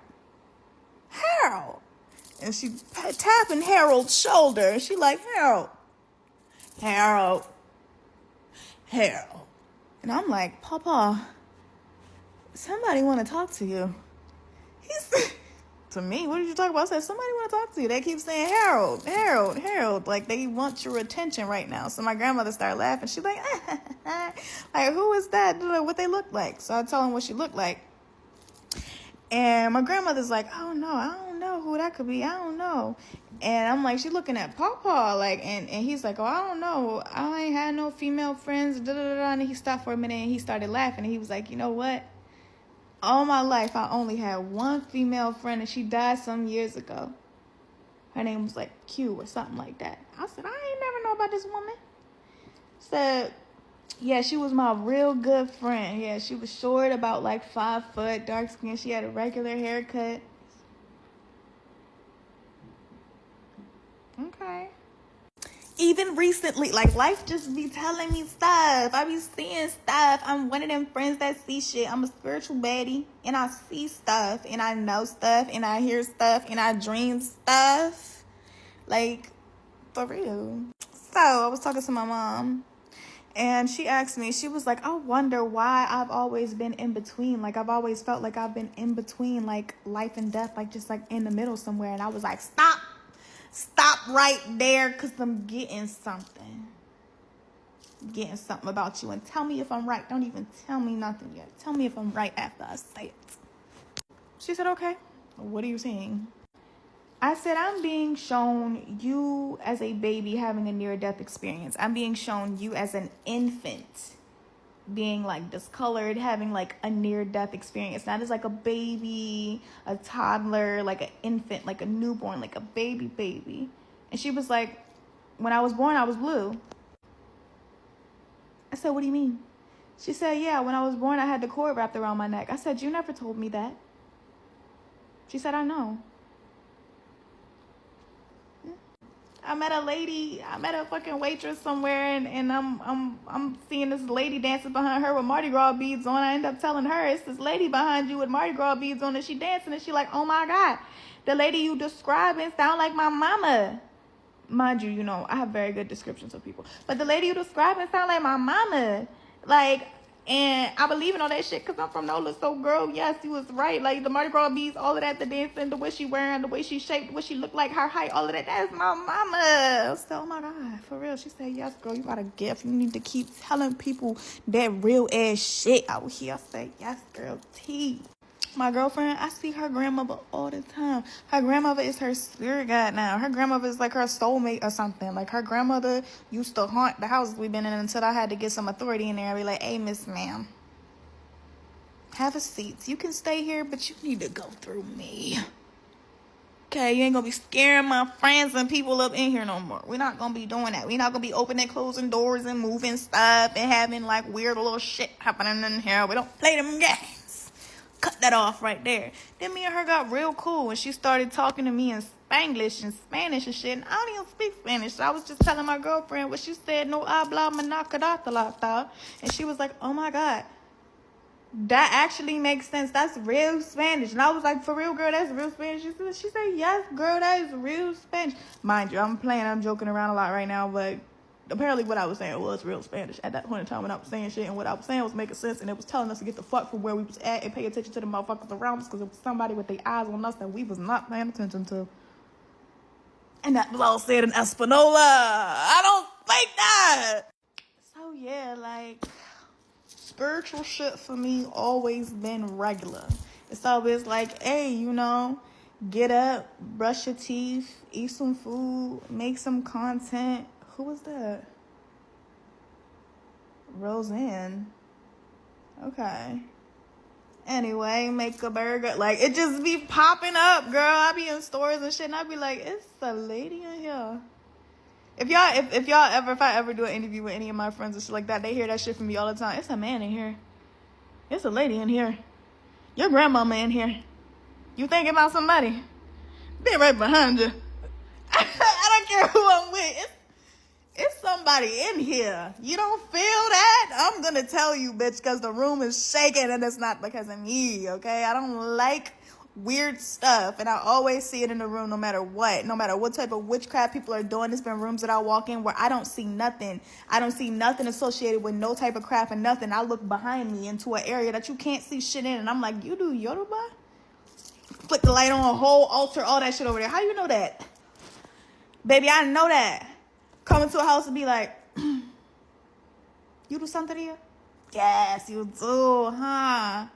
And she tapping Harold's shoulder, and she like, Harold. And I'm like, Papa, somebody want to talk to you. to me, what did you talk about? I said, somebody want to talk to you. They keep saying, Harold, Harold, Harold. Like, they want your attention right now. So my grandmother started laughing. She's like, like, who is that? What they look like. So I tell him what she looked like. And my grandmother's like, oh, no, I don't know who that could be. I don't know. And I'm like, she's looking at Pawpaw. Like, and he's like, oh, I don't know. I ain't had no female friends. Da, da, da, da. And he stopped for a minute and he started laughing. And he was like, you know what? All my life, I only had one female friend, and she died some years ago. Her name was like Q or something like that. I said, I ain't never know about this woman. Said, yeah, she was my real good friend. Yeah, she was short, about like 5 foot, dark skin. She had a regular haircut. Okay. Even recently, like, life just be telling me stuff. I be seeing stuff. I'm one of them friends that see shit. I'm a spiritual baddie, and I see stuff, and I know stuff, and I hear stuff, and I dream stuff. Like, for real. So, I was talking to my mom, and she asked me, she was like, I wonder why I've always been in between. Like, I've always felt like I've been in between, like, life and death, like, just, like, in the middle somewhere. And I was like, Stop right there, because I'm getting something. Getting something about you. And tell me if I'm right. Don't even tell me nothing yet. Tell me if I'm right after I say it. She said, okay. What are you saying? I said, I'm being shown you as a baby having a near-death experience. I'm being shown you as an infant being like discolored, having like a near-death experience. Not as like a baby, a toddler, like an infant, like a newborn, like a baby. And she was like, when I was born, I was blue. I said, what do you mean? She said, yeah, when I was born, I had the cord wrapped around my neck. I said, you never told me that. She said, I know. I met a fucking waitress somewhere, and I'm seeing this lady dancing behind her with Mardi Gras beads on. I end up telling her, it's this lady behind you with Mardi Gras beads on, and she dancing, and she like, oh my God, the lady you describing sound like my mama. Mind you, you know, I have very good descriptions of people, but the lady you describing sound like my mama. Like, and I believe in all that shit because I'm from NOLA. So, girl, yes, you was right. Like, the Mardi Gras beads, all of that, the dancing, the way she wearing, the way she shaped, what she looked like, her height, all of that. That is my mama. So, oh, my God. For real. She said, yes, girl, you got a gift. You need to keep telling people that real-ass shit out here. I said, yes, girl, T. My girlfriend, I see her grandmother all the time. Her grandmother is her spirit guide now. Her grandmother is like her soulmate or something. Like, her grandmother used to haunt the houses we've been in until I had to get some authority in there and be like, hey, Miss Ma'am, have a seat. You can stay here, but you need to go through me. Okay, you ain't gonna be scaring my friends and people up in here no more. We're not gonna be doing that. We're not gonna be opening and closing doors and moving stuff and having like weird little shit happening in here. We don't play them games. Cut that off right there. Then me and her got real cool and she started talking to me in Spanglish and Spanish and shit. And I don't even speak Spanish. So I was just telling my girlfriend what she said, no habla manacadata. And she was like, oh my God, that actually makes sense. That's real Spanish. And I was like, for real, girl, that's real Spanish. She said, yes, girl, that is real Spanish. Mind you, I'm joking around a lot right now, but apparently what I was saying was real Spanish at that point in time when I was saying shit, and what I was saying was making sense, and it was telling us to get the fuck from where we was at and pay attention to the motherfuckers around us because it was somebody with their eyes on us that we was not paying attention to. And that was all said in Espanola. I don't like that. So yeah, like, spiritual shit for me always been regular. It's always like, hey, you know, get up, brush your teeth, eat some food, make some content. Who was that? Roseanne. Okay. Anyway, make a burger. Like, it just be popping up, girl. I be in stores and shit, and I be like, it's a lady in here. If I ever do an interview with any of my friends and shit like that, they hear that shit from me all the time. It's a man in here. It's a lady in here. Your grandmama in here. You thinking about somebody? Be right behind you. I don't care who I'm with. It's somebody in here. You don't feel that? I'm gonna tell you, bitch, because the room is shaking and it's not because of me, okay? I don't like weird stuff, and I always see it in the room no matter what type of witchcraft people are doing. There's been rooms that I walk in where I don't see nothing. I don't see nothing associated with no type of craft and nothing. I look behind me into an area that you can't see shit in, and I'm like, you do Yoruba? Flick the light on, a whole altar, all that shit over there. How you know that? Baby, I know that. Coming to a house and be like, you do something here? Yes, you do, huh?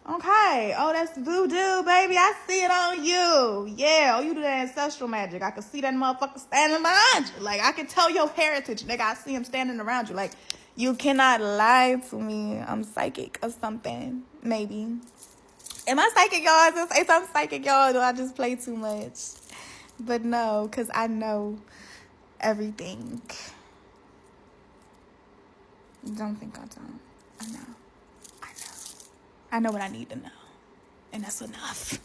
Okay. Oh, that's voodoo, baby. I see it on you. Yeah. Oh, you do that ancestral magic. I can see that motherfucker standing behind you. Like, I can tell your heritage, nigga. I see him standing around you. Like, you cannot lie to me. I'm psychic or something. Maybe. Am I psychic, y'all? Just say I'm psychic, y'all. Do I just play too much? But no, because I know everything. Don't think I don't. I know. I know what I need to know. And that's enough.